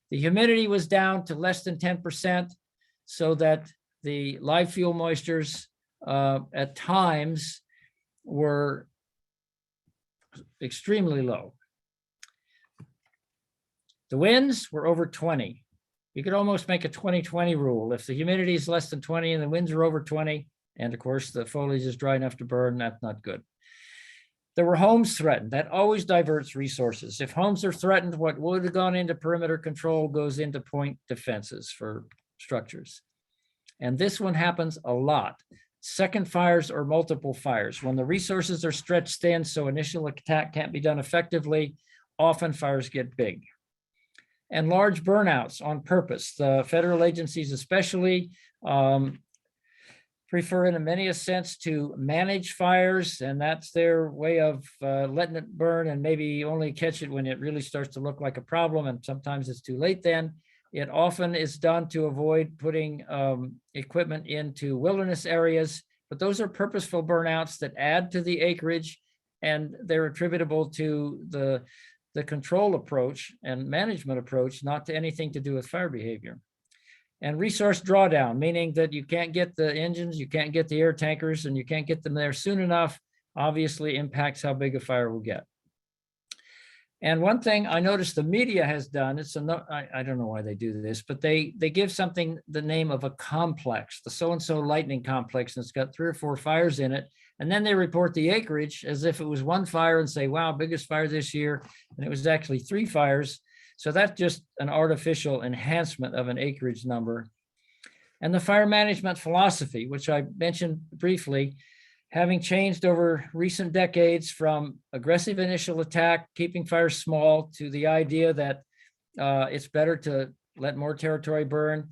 The humidity was down to less than 10%, so that the live fuel moistures at times were extremely low. The winds were over 20. You could almost make a 20-20 rule. If the humidity is less than 20 and the winds are over 20, and of course the foliage is dry enough to burn, that's not good. There were homes threatened. That always diverts resources. If homes are threatened, what would have gone into perimeter control goes into point defenses for structures. And this one happens a lot. Second fires or multiple fires. When the resources are stretched thin, so initial attack can't be done effectively, often fires get big. And large burnouts on purpose. The federal agencies especially prefer in many a sense to manage fires, and that's their way of letting it burn and maybe only catch it when it really starts to look like a problem, and sometimes it's too late then. It often is done to avoid putting equipment into wilderness areas, but those are purposeful burnouts that add to the acreage, and they're attributable to the control approach and management approach, not to anything to do with fire behavior. And resource drawdown, meaning that you can't get the engines, you can't get the air tankers, and you can't get them there soon enough, obviously impacts how big a fire will get. And one thing I noticed the media has done, I don't know why they do this, but they give something the name of a complex, the so-and-so lightning complex, and it's got 3 or 4 fires in it. And then they report the acreage as if it was one fire and say, wow, biggest fire this year. And it was actually 3 fires. So that's just an artificial enhancement of an acreage number. And the fire management philosophy, which I mentioned briefly, having changed over recent decades from aggressive initial attack, keeping fires small, to the idea that it's better to let more territory burn.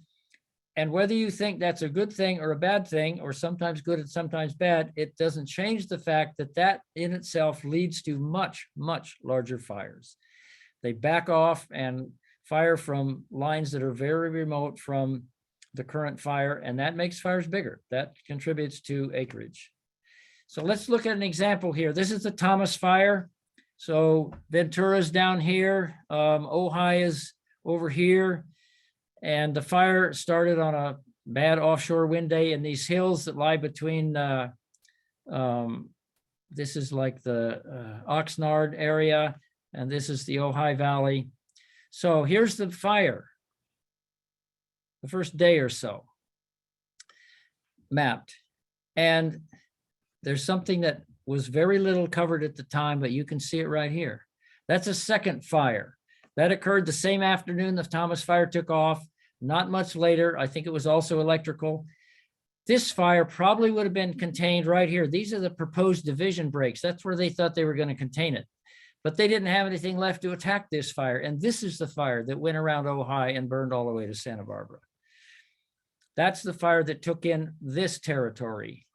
And whether you think that's a good thing or a bad thing, or sometimes good and sometimes bad, it doesn't change the fact that that in itself leads to much, much larger fires. They back off and fire from lines that are very remote from the current fire, and that makes fires bigger. That contributes to acreage. So let's look at an example here. This is the Thomas fire. So Ventura's down here, Ojai is over here, and the fire started on a bad offshore wind day in these hills that lie between, this is like the Oxnard area, and this is the Ojai Valley. So here's the fire, the first day or so, mapped. And there's something that was very little covered at the time, but you can see it right here. That's a second fire. That occurred the same afternoon the Thomas fire took off, not much later. I think it was also electrical. This fire probably would have been contained right here. These are the proposed division breaks. That's where they thought they were going to contain it. But they didn't have anything left to attack this fire. And this is the fire that went around Ojai and burned all the way to Santa Barbara. That's the fire that took in this territory.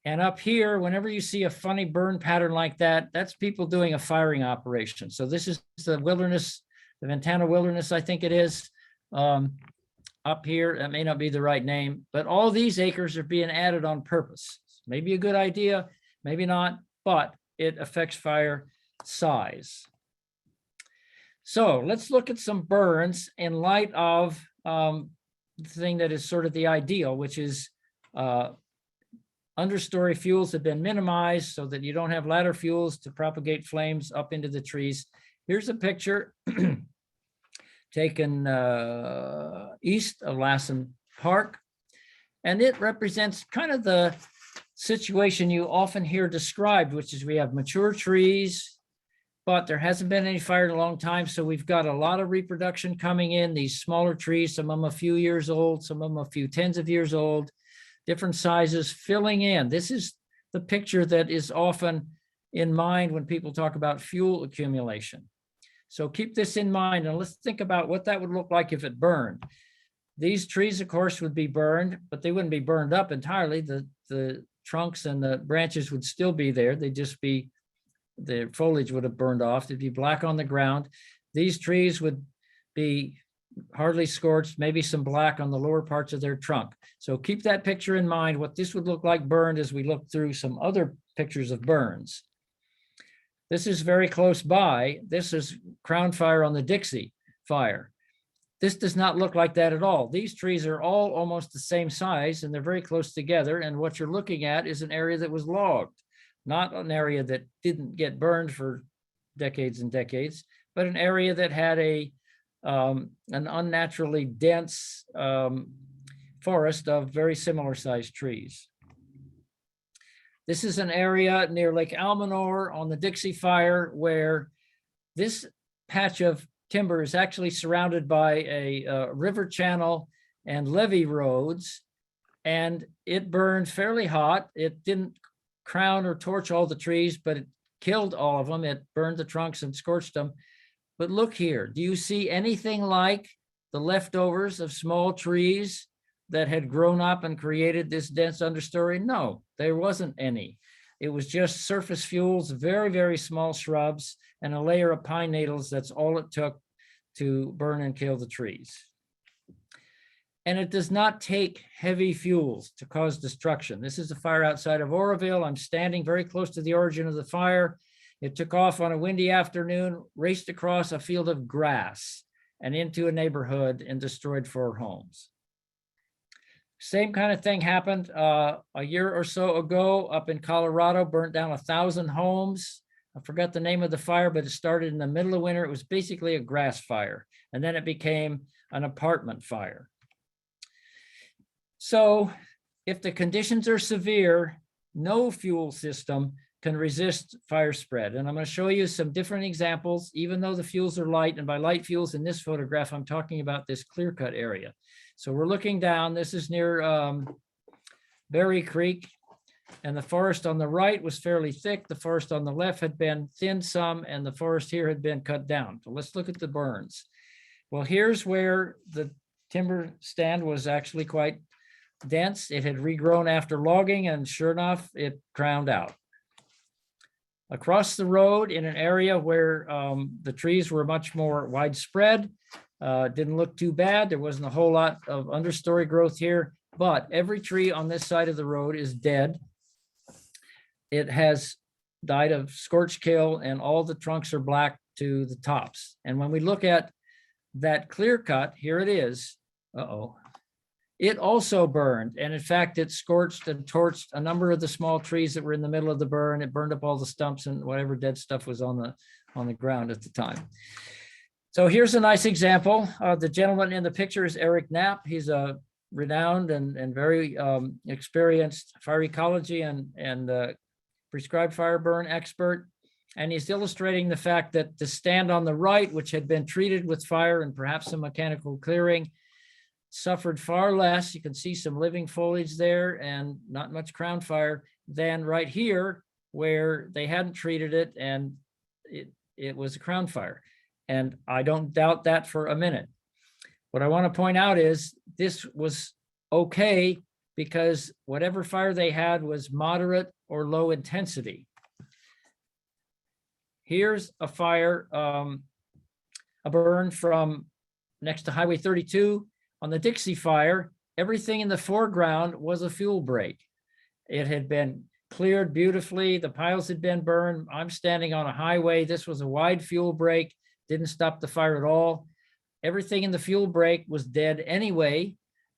And up here, whenever you see a funny burn pattern like that, that's people doing a firing operation. So this is the wilderness, the Ventana Wilderness, I think it is. Up here, that may not be the right name, but all these acres are being added on purpose. Maybe a good idea, maybe not, but it affects fire size. So let's look at some burns in light of the thing that is sort of the ideal, which is understory fuels have been minimized so that you don't have ladder fuels to propagate flames up into the trees. Here's a picture taken east of Lassen Park, and it represents kind of the situation you often hear described, which is we have mature trees, but there hasn't been any fire in a long time, so we've got a lot of reproduction coming in, these smaller trees, some of them a few years old, some of them a few tens of years old, different sizes filling in. This is the picture that is often in mind when people talk about fuel accumulation. So keep this in mind, and let's think about what that would look like if it burned. These trees, of course, would be burned, but they wouldn't be burned up entirely. The the trunks and the branches would still be there. They'd just be, the foliage would have burned off. It'd be black on the ground. These trees would be hardly scorched, maybe some black on the lower parts of their trunk. So keep that picture in mind, what this would look like burned as we look through some other pictures of burns. This is very close by. This is crown fire on the Dixie fire. This does not look like that at all. These trees are all almost the same size and they're very close together. And what you're looking at is an area that was logged, not an area that didn't get burned for decades and decades, but an area that had an unnaturally dense forest of very similar sized trees. This is an area near Lake Almanor on the Dixie Fire where this patch of timber is actually surrounded by a river channel and levee roads, and it burned fairly hot. It didn't crown or torch all the trees, but it killed all of them. It burned the trunks and scorched them. But look here, do you see anything like the leftovers of small trees that had grown up and created this dense understory? No, there wasn't any. It was just surface fuels, very, very small shrubs, and a layer of pine needles. That's all it took to burn and kill the trees. And it does not take heavy fuels to cause destruction. This is a fire outside of Oroville. I'm standing very close to the origin of the fire. It took off on a windy afternoon, raced across a field of grass and into a neighborhood and destroyed 4 homes. Same kind of thing happened a year or so ago up in Colorado, burnt down 1,000 homes. I forgot the name of the fire, but it started in the middle of winter. It was basically a grass fire, and then it became an apartment fire. So if the conditions are severe, no fuel system can resist fire spread. And I'm going to show you some different examples, even though the fuels are light. And by light fuels in this photograph, I'm talking about this clear-cut area. So we're looking down. This is near Berry Creek. And the forest on the right was fairly thick. The forest on the left had been thinned some, and the forest here had been cut down. So let's look at the burns. Well, here's where the timber stand was actually quite dense. It had regrown after logging, and sure enough, it crowned out. Across the road in an area where the trees were much more widespread, didn't look too bad. There wasn't a whole lot of understory growth here, but every tree on this side of the road is dead. It has died of scorch kill, and all the trunks are black to the tops. And when we look at that clear cut, here it is. It also burned. And in fact, it scorched and torched a number of the small trees that were in the middle of the burn. It burned up all the stumps and whatever dead stuff was on the ground at the time. So here's a nice example. The gentleman in the picture is Eric Knapp. He's a renowned and very experienced fire ecology and prescribed fire burn expert. And he's illustrating the fact that the stand on the right, which had been treated with fire and perhaps some mechanical clearing, suffered far less. You can see some living foliage there and not much crown fire than right here where they hadn't treated it and it was a crown fire. And I don't doubt that for a minute. What I want to point out is this was okay because whatever fire they had was moderate or low intensity. Here's a fire, a burn from next to Highway 32 on the Dixie Fire. Everything in the foreground was a fuel break. It had been cleared beautifully. The piles had been burned. I'm standing on a highway. This was a wide fuel break. Didn't stop the fire at all. Everything in the fuel break was dead anyway.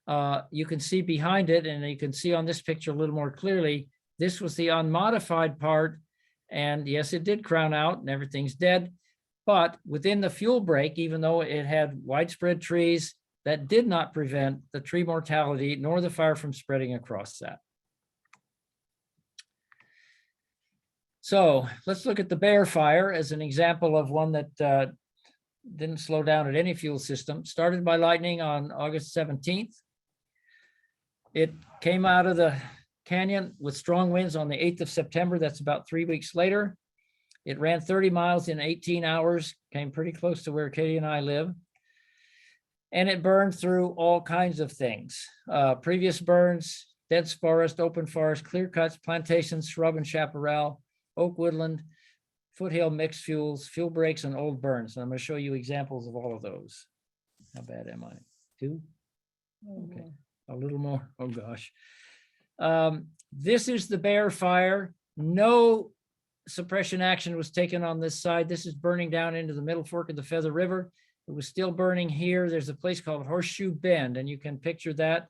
You can see behind it, and you can see on this picture a little more clearly, this was the unmodified part. And yes, it did crown out and everything's dead. But within the fuel break, even though it had widespread trees, that did not prevent the tree mortality nor the fire from spreading across that. So let's look at the Bear Fire as an example of one that didn't slow down at any fuel system. Started by lightning on August 17th. It came out of the canyon with strong winds on the 8th of September. That's about 3 weeks later. It ran 30 miles in 18 hours, came pretty close to where Katie and I live. And it burned through all kinds of things. Previous burns dense forest, open forest, clear cuts, plantations, shrub and chaparral, oak woodland, foothill, mixed fuels, fuel breaks, and old burns. And I'm going to show you examples of all of those. How bad am I? 2? Okay, a little more. Oh gosh. This is the Bear Fire. No suppression action was taken on this side. This is burning down into the middle fork of the Feather River. It was still burning here. There's a place called Horseshoe Bend, and you can picture that.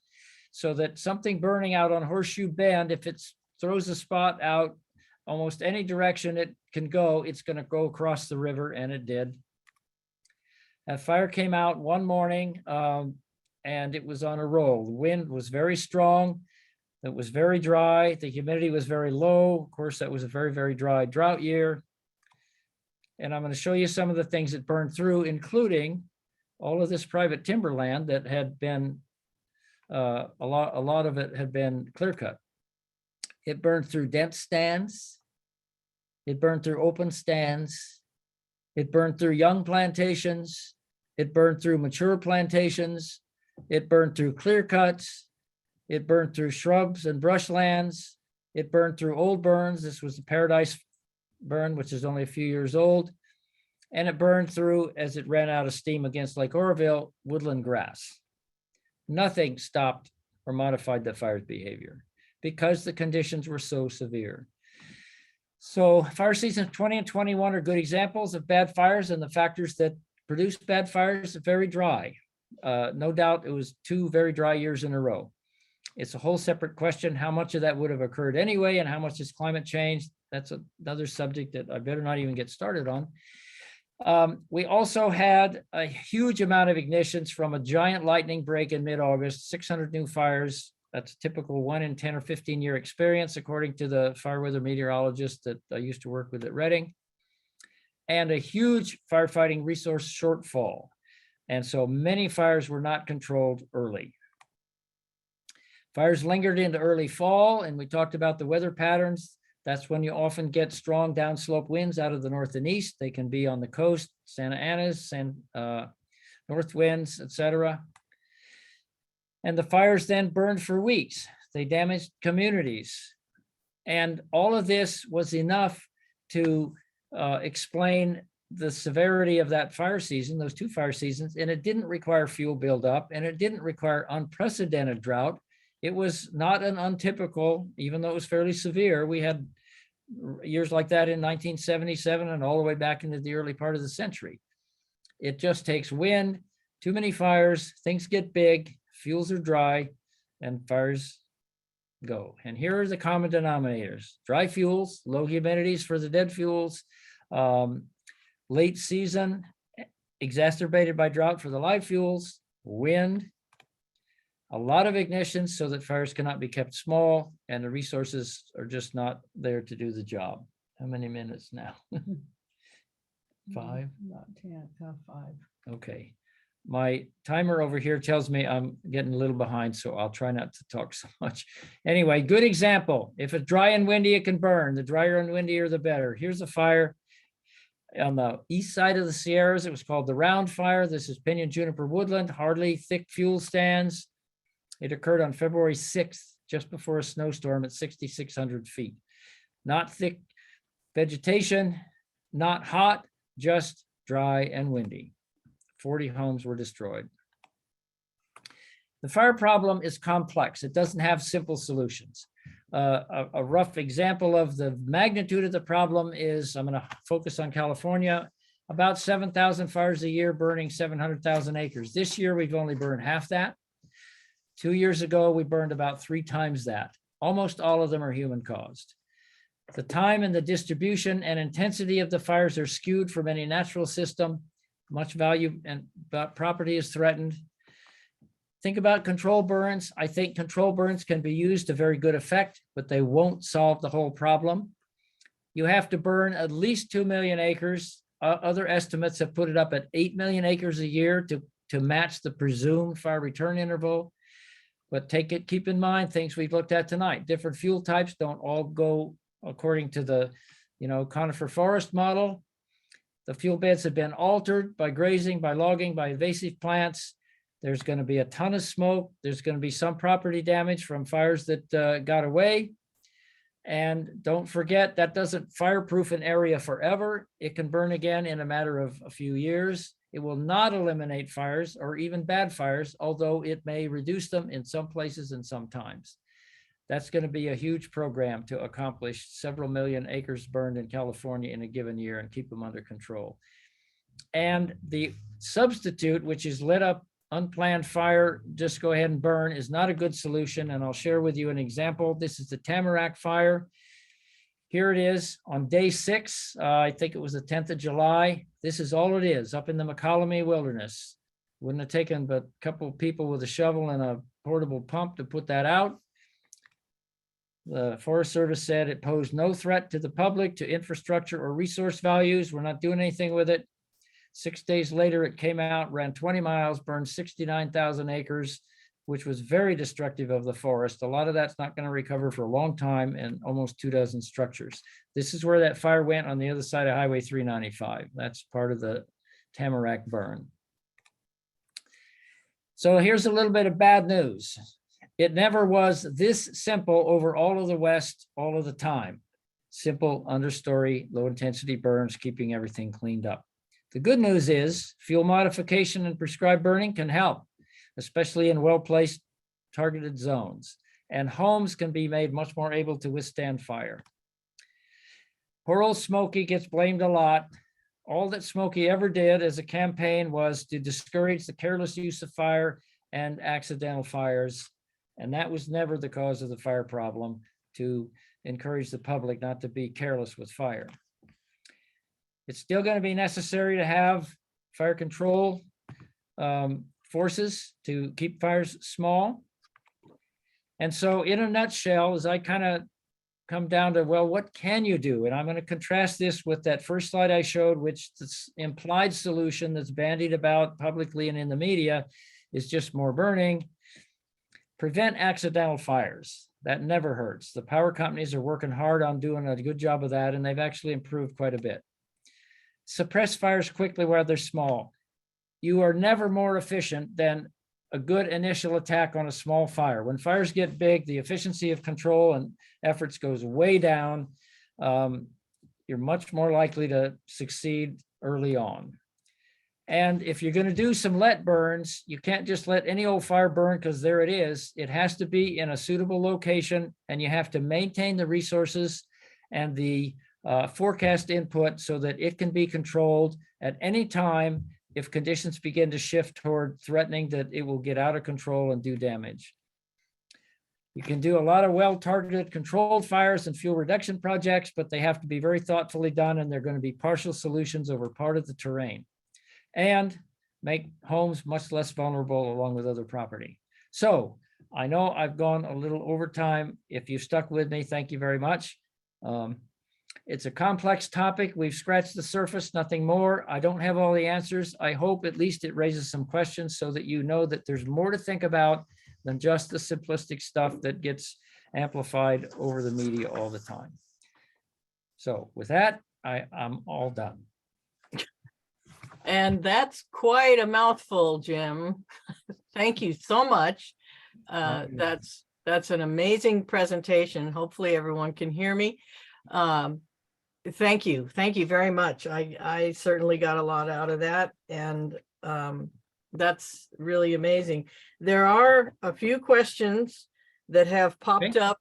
So that something burning out on Horseshoe Bend, if it throws a spot out almost any direction it can go, it's going to go across the river, and it did. That fire came out one morning, and it was on a roll. The wind was very strong. It was very dry. The humidity was very low. Of course, that was a very, very dry drought year. And I'm going to show you some of the things that burned through, including all of this private timberland that had been, a lot of it had been clear cut. It burned through dense stands. It burned through open stands. It burned through young plantations. It burned through mature plantations. It burned through clear cuts. It burned through shrubs and brushlands. It burned through old burns. This was the Paradise burn, which is only a few years old. And it burned through, as it ran out of steam against Lake Oroville, woodland grass. Nothing stopped or modified the fire's behavior because the conditions were so severe. So fire seasons 20 and 21 are good examples of bad fires, and the factors that produce bad fires are very dry. No doubt it was 2 very dry years in a row. It's a whole separate question how much of that would have occurred anyway, and how much is climate change. That's another subject that I better not even get started on. We also had a huge amount of ignitions from a giant lightning break in mid-August, 600 new fires. That's a typical 1 in 10 or 15 year experience, according to the fire weather meteorologist that I used to work with at Reading. And a huge firefighting resource shortfall. And so many fires were not controlled early. Fires lingered into early fall, and we talked about the weather patterns. That's when you often get strong downslope winds out of the north and east. They can be on the coast, Santa Ana's, north winds, etc. And the fires then burned for weeks. They damaged communities. And all of this was enough to explain the severity of that fire season, those 2 fire seasons, and it didn't require fuel buildup, and it didn't require unprecedented drought. It was not an untypical, even though it was fairly severe. We had years like that in 1977 and all the way back into the early part of the century. It just takes wind, too many fires, things get big, fuels are dry, and fires go. And here are the common denominators: dry fuels, low humidities for the dead fuels, late season, exacerbated by drought for the live fuels, wind, a lot of ignitions so that fires cannot be kept small, and the resources are just not there to do the job. How many minutes now? 5? About 10, 5. Okay. My timer over here tells me I'm getting a little behind, so I'll try not to talk so much. Anyway, good example. If it's dry and windy, it can burn. The drier and windier, the better. Here's a fire on the east side of the Sierras. It was called the Round Fire. This is Pinion Juniper Woodland, hardly thick fuel stands. It occurred on February 6th, just before a snowstorm at 6,600 feet. Not thick vegetation, not hot, just dry and windy. 40 homes were destroyed. The fire problem is complex. It doesn't have simple solutions. A rough example of the magnitude of the problem is, I'm going to focus on California, about 7,000 fires a year burning 700,000 acres. This year, we've only burned half that. 2 years ago, we burned about 3 times that. Almost all of them are human caused. The time and the distribution and intensity of the fires are skewed from any natural system. Much value and property is threatened. Think about control burns. I think control burns can be used to very good effect, but they won't solve the whole problem. You have to burn at least 2 million acres. Other estimates have put it up at 8 million acres a year to match the presumed fire return interval. But keep in mind things we've looked at tonight. Different fuel types don't all go according to the, conifer forest model. The fuel beds have been altered by grazing, by logging, by invasive plants. There's going to be a ton of smoke. There's going to be some property damage from fires that got away. And don't forget, that doesn't fireproof an area forever. It can burn again in a matter of a few years. It will not eliminate fires or even bad fires, although it may reduce them in some places and sometimes. That's going to be a huge program to accomplish several million acres burned in California in a given year and keep them under control. And the substitute, which is lit up unplanned fire, just go ahead and burn, is not a good solution. And I'll share with you an example. This is the Tamarack fire. Here it is on day 6. I think it was the 10th of July. This is all it is up in the McCollum Wilderness. Wouldn't have taken but a couple of people with a shovel and a portable pump to put that out. The Forest Service said it posed no threat to the public, to infrastructure or resource values. We're not doing anything with it. 6 days later, it came out, ran 20 miles, burned 69,000 acres, which was very destructive of the forest. A lot of that's not going to recover for a long time, and almost 24 structures. This is where that fire went on the other side of Highway 395. That's part of the Tamarack burn. So here's a little bit of bad news. It never was this simple over all of the West, all of the time. Simple understory, low intensity burns, keeping everything cleaned up. The good news is fuel modification and prescribed burning can help, especially in well-placed targeted zones. And homes can be made much more able to withstand fire. Poor old Smokey gets blamed a lot. All that Smokey ever did as a campaign was to discourage the careless use of fire and accidental fires. And that was never the cause of the fire problem, to encourage the public not to be careless with fire. It's still going to be necessary to have fire control forces to keep fires small. And so in a nutshell, as I kind of come down to, well, what can you do? And I'm going to contrast this with that first slide I showed, which this implied solution that's bandied about publicly and in the media is just more burning. Prevent accidental fires. That never hurts. The power companies are working hard on doing a good job of that, and they've actually improved quite a bit. Suppress fires quickly while they're small. You are never more efficient than a good initial attack on a small fire. When fires get big, the efficiency of control and efforts goes way down. You're much more likely to succeed early on. And if you're going to do some let burns, you can't just let any old fire burn because there it is. It has to be in a suitable location, and you have to maintain the resources and the forecast input so that it can be controlled at any time if conditions begin to shift toward threatening that it will get out of control and do damage. You can do a lot of well-targeted controlled fires and fuel reduction projects, but they have to be very thoughtfully done, and they're going to be partial solutions over part of the terrain and make homes much less vulnerable along with other property. So I know I've gone a little over time. If you stuck with me, thank you very much. It's a complex topic. We've scratched the surface, nothing more. I don't have all the answers. I hope at least it raises some questions so that you know that there's more to think about than just the simplistic stuff that gets amplified over the media all the time. So with that, I'm all done. And that's quite a mouthful, Jim. Thank you so much. That's an amazing presentation. Hopefully everyone can hear me. Thank you very much. I certainly got a lot out of that, and that's really amazing. There are a few questions that have popped up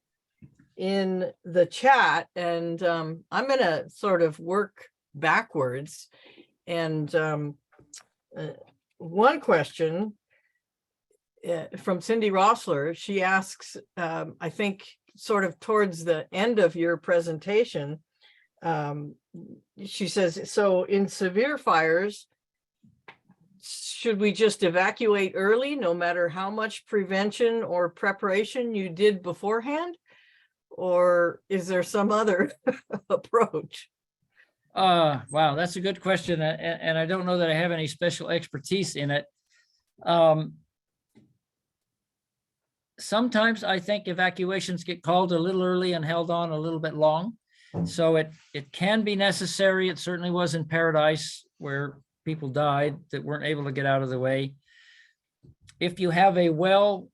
in the chat, and I'm going to sort of work backwards. And one question from Cindy Rossler, she asks, I think sort of towards the end of your presentation, she says, so in severe fires, should we just evacuate early, no matter how much prevention or preparation you did beforehand? Or is there some other approach? Wow, that's a good question. And I don't know that I have any special expertise in it. Sometimes I think evacuations get called a little early and held on a little bit long. So it can be necessary. It certainly was in Paradise, where people died that weren't able to get out of the way. if you have a well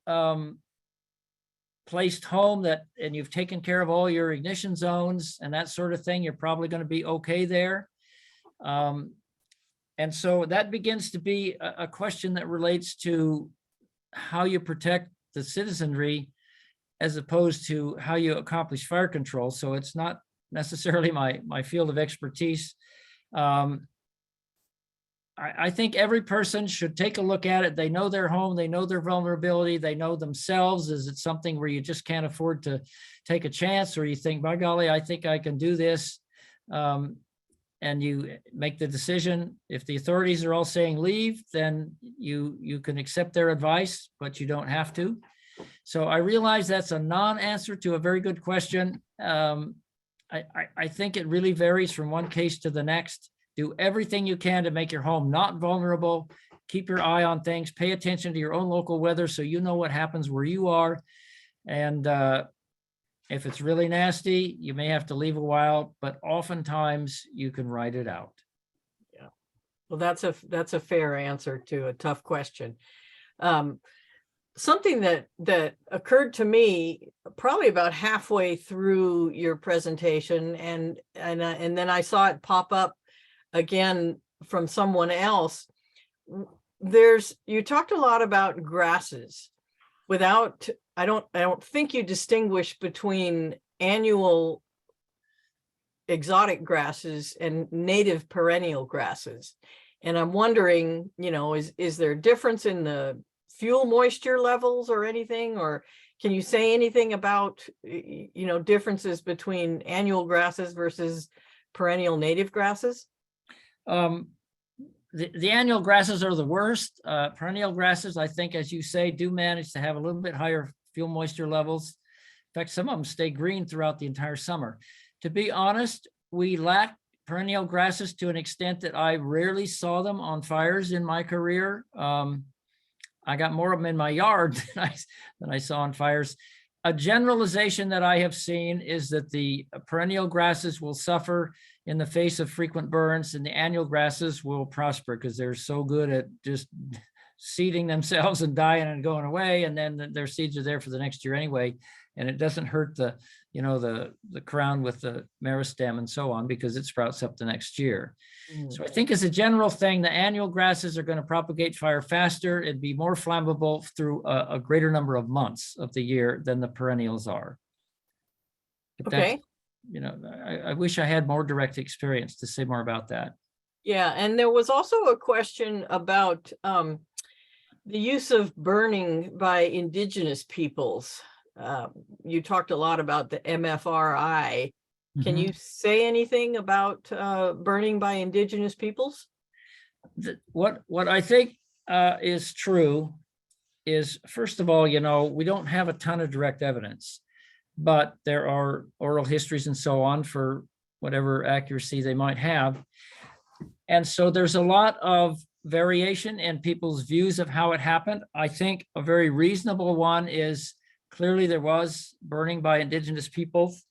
placed home and you've taken care of all your ignition zones and that sort of thing, you're probably going to be okay there. And so that begins to be a question that relates to how you protect the citizenry as opposed to how you accomplish fire control. So it's not necessarily my field of expertise. I think every person should take a look at it. They know their home, they know their vulnerability, they know themselves. Is it something where you just can't afford to take a chance, or you think, by golly, I think I can do this? And you make the decision. If the authorities are all saying leave, then you can accept their advice, but you don't have to. So I realize that's a non-answer to a very good question. I think it really varies from one case to the next. Do everything you can to make your home not vulnerable. Keep your eye on things. Pay attention to your own local weather so you know what happens where you are. And if it's really nasty, you may have to leave a while, but oftentimes you can ride it out. Yeah. Well, that's a fair answer to a tough question. Something that occurred to me probably about halfway through your presentation, and then I saw it pop up again from someone else. You talked a lot about grasses. I don't think you distinguish between annual exotic grasses and native perennial grasses. And I'm wondering, is there a difference in the fuel moisture levels or anything, or can you say anything about, differences between annual grasses versus perennial native grasses? The annual grasses are the worst. Perennial grasses, I think, as you say, do manage to have a little bit higher fuel moisture levels. In fact, some of them stay green throughout the entire summer. To be honest, we lack perennial grasses to an extent that I rarely saw them on fires in my career. I got more of them in my yard than I saw on fires. A generalization that I have seen is that the perennial grasses will suffer in the face of frequent burns, and the annual grasses will prosper because they're so good at just seeding themselves and dying and going away, and then their seeds are there for the next year anyway, and it doesn't hurt the crown with the meristem and so on, because it sprouts up the next year. So I think as a general thing, the annual grasses are going to propagate fire faster. It'd be more flammable through a greater number of months of the year than the perennials are. But okay. I wish I had more direct experience to say more about that. Yeah, and there was also a question about the use of burning by indigenous peoples. You talked a lot about the MFRI. Can you say anything about burning by indigenous peoples? What I think is true is, first of all, we don't have a ton of direct evidence, but there are oral histories and so on for whatever accuracy they might have. And so there's a lot of variation in people's views of how it happened. I think a very reasonable one is clearly there was burning by indigenous peoples.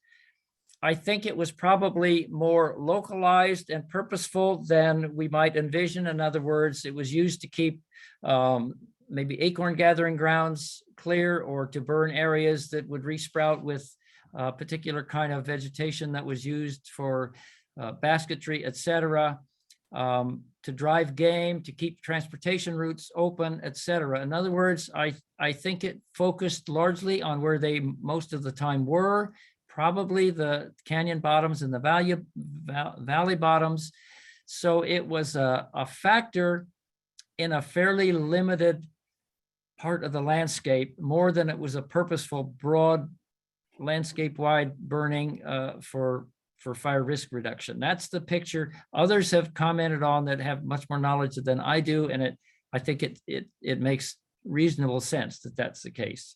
I think it was probably more localized and purposeful than we might envision. In other words, it was used to keep maybe acorn gathering grounds clear, or to burn areas that would resprout with a particular kind of vegetation that was used for basketry, etc., to drive game, to keep transportation routes open, etc. In other words, I think it focused largely on where they most of the time were, probably the canyon bottoms and the valley bottoms. So it was a factor in a fairly limited part of the landscape, more than it was a purposeful, broad, landscape-wide burning for fire risk reduction. That's the picture. Others have commented on that have much more knowledge than I do, and I think it makes reasonable sense that that's the case.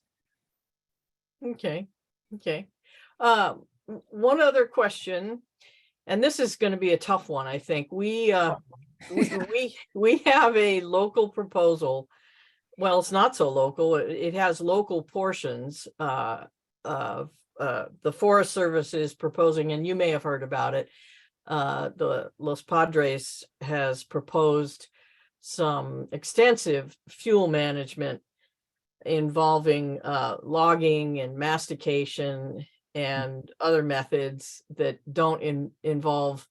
Okay. One other question, and this is going to be a tough one. I think we have a local proposal. Well, it's not so local. It has local portions of the Forest Service is proposing, and you may have heard about it. The Los Padres has proposed some extensive fuel management involving logging and mastication and other methods that don't involve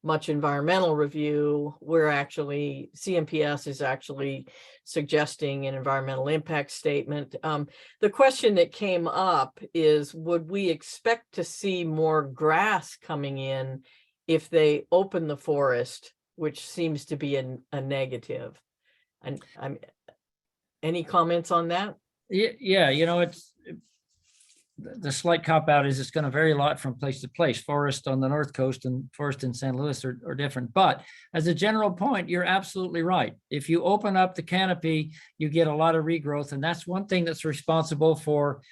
much environmental review. We're actually, CNPS is actually suggesting an environmental impact statement. The question that came up is, would we expect to see more grass coming in if they open the forest, which seems to be a negative? And any comments on that? Yeah, it's the slight cop out is it's going to vary a lot from place to place. Forest on the North Coast and forest in San Luis are different. But as a general point, you're absolutely right. If you open up the canopy, you get a lot of regrowth. And that's one thing that's responsible for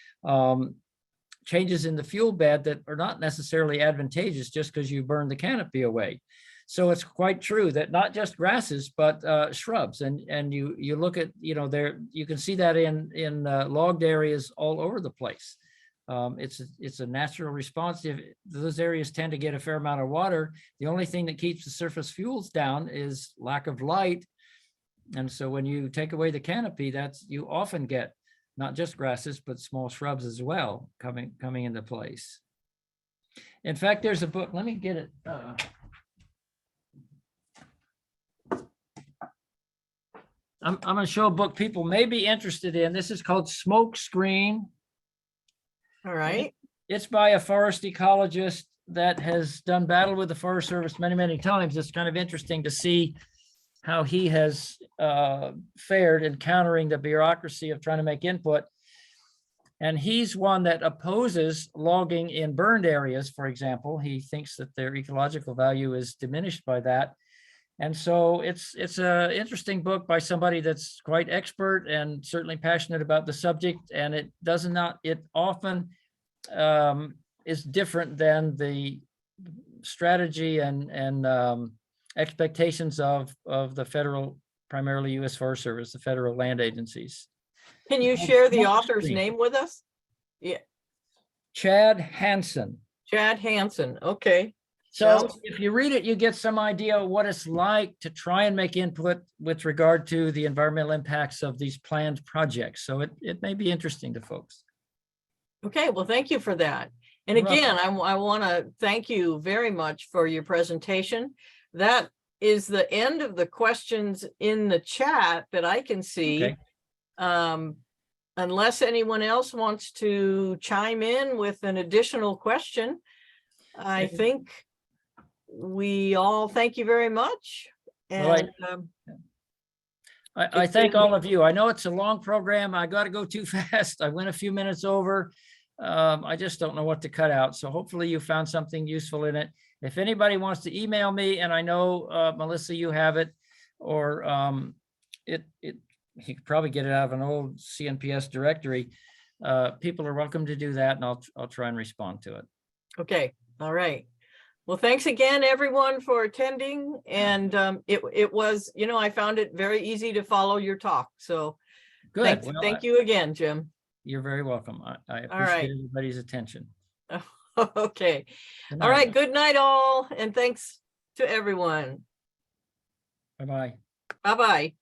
changes in the fuel bed that are not necessarily advantageous just because you burn the canopy away. So it's quite true that not just grasses, but shrubs. And you look at, there, you can see that in logged areas all over the place. It's a natural response. If those areas tend to get a fair amount of water, the only thing that keeps the surface fuels down is lack of light. And so when you take away the canopy, you often get not just grasses, but small shrubs as well coming into place. In fact, there's a book, let me get it. I'm going to show a book people may be interested in. This is called Smoke Screen. All right. It's by a forest ecologist that has done battle with the Forest Service many, many times. It's kind of interesting to see how he has fared in countering the bureaucracy of trying to make input. And he's one that opposes logging in burned areas, for example. He thinks that their ecological value is diminished by that. And so it's an interesting book by somebody that's quite expert and certainly passionate about the subject. And it often is different than the strategy and expectations of the primarily U.S. Forest Service, the federal land agencies. Can you share the author's name with us? Yeah. Chad Hansen. Chad Hansen. Okay. So if you read it, you get some idea of what it's like to try and make input with regard to the environmental impacts of these planned projects. So it may be interesting to folks. Okay, well, thank you for that. And You're again, welcome. I want to thank you very much for your presentation. That is the end of the questions in the chat that I can see. Okay. Unless anyone else wants to chime in with an additional question, I think we all thank you very much. And I thank all of you. I know it's a long program. I got to go too fast. I went a few minutes over. I just don't know what to cut out. So hopefully you found something useful in it. If anybody wants to email me, and I know, Melissa, you have it, or you could probably get it out of an old CNPS directory. People are welcome to do that, and I'll try and respond to it. Okay. All right. Well, thanks again, everyone, for attending. And it was, I found it very easy to follow your talk. So Good. Thank you again, Jim. You're very welcome. I appreciate right. everybody's attention. Okay. Good All night. right. Good night, all. And thanks to everyone. Bye-bye. Bye-bye.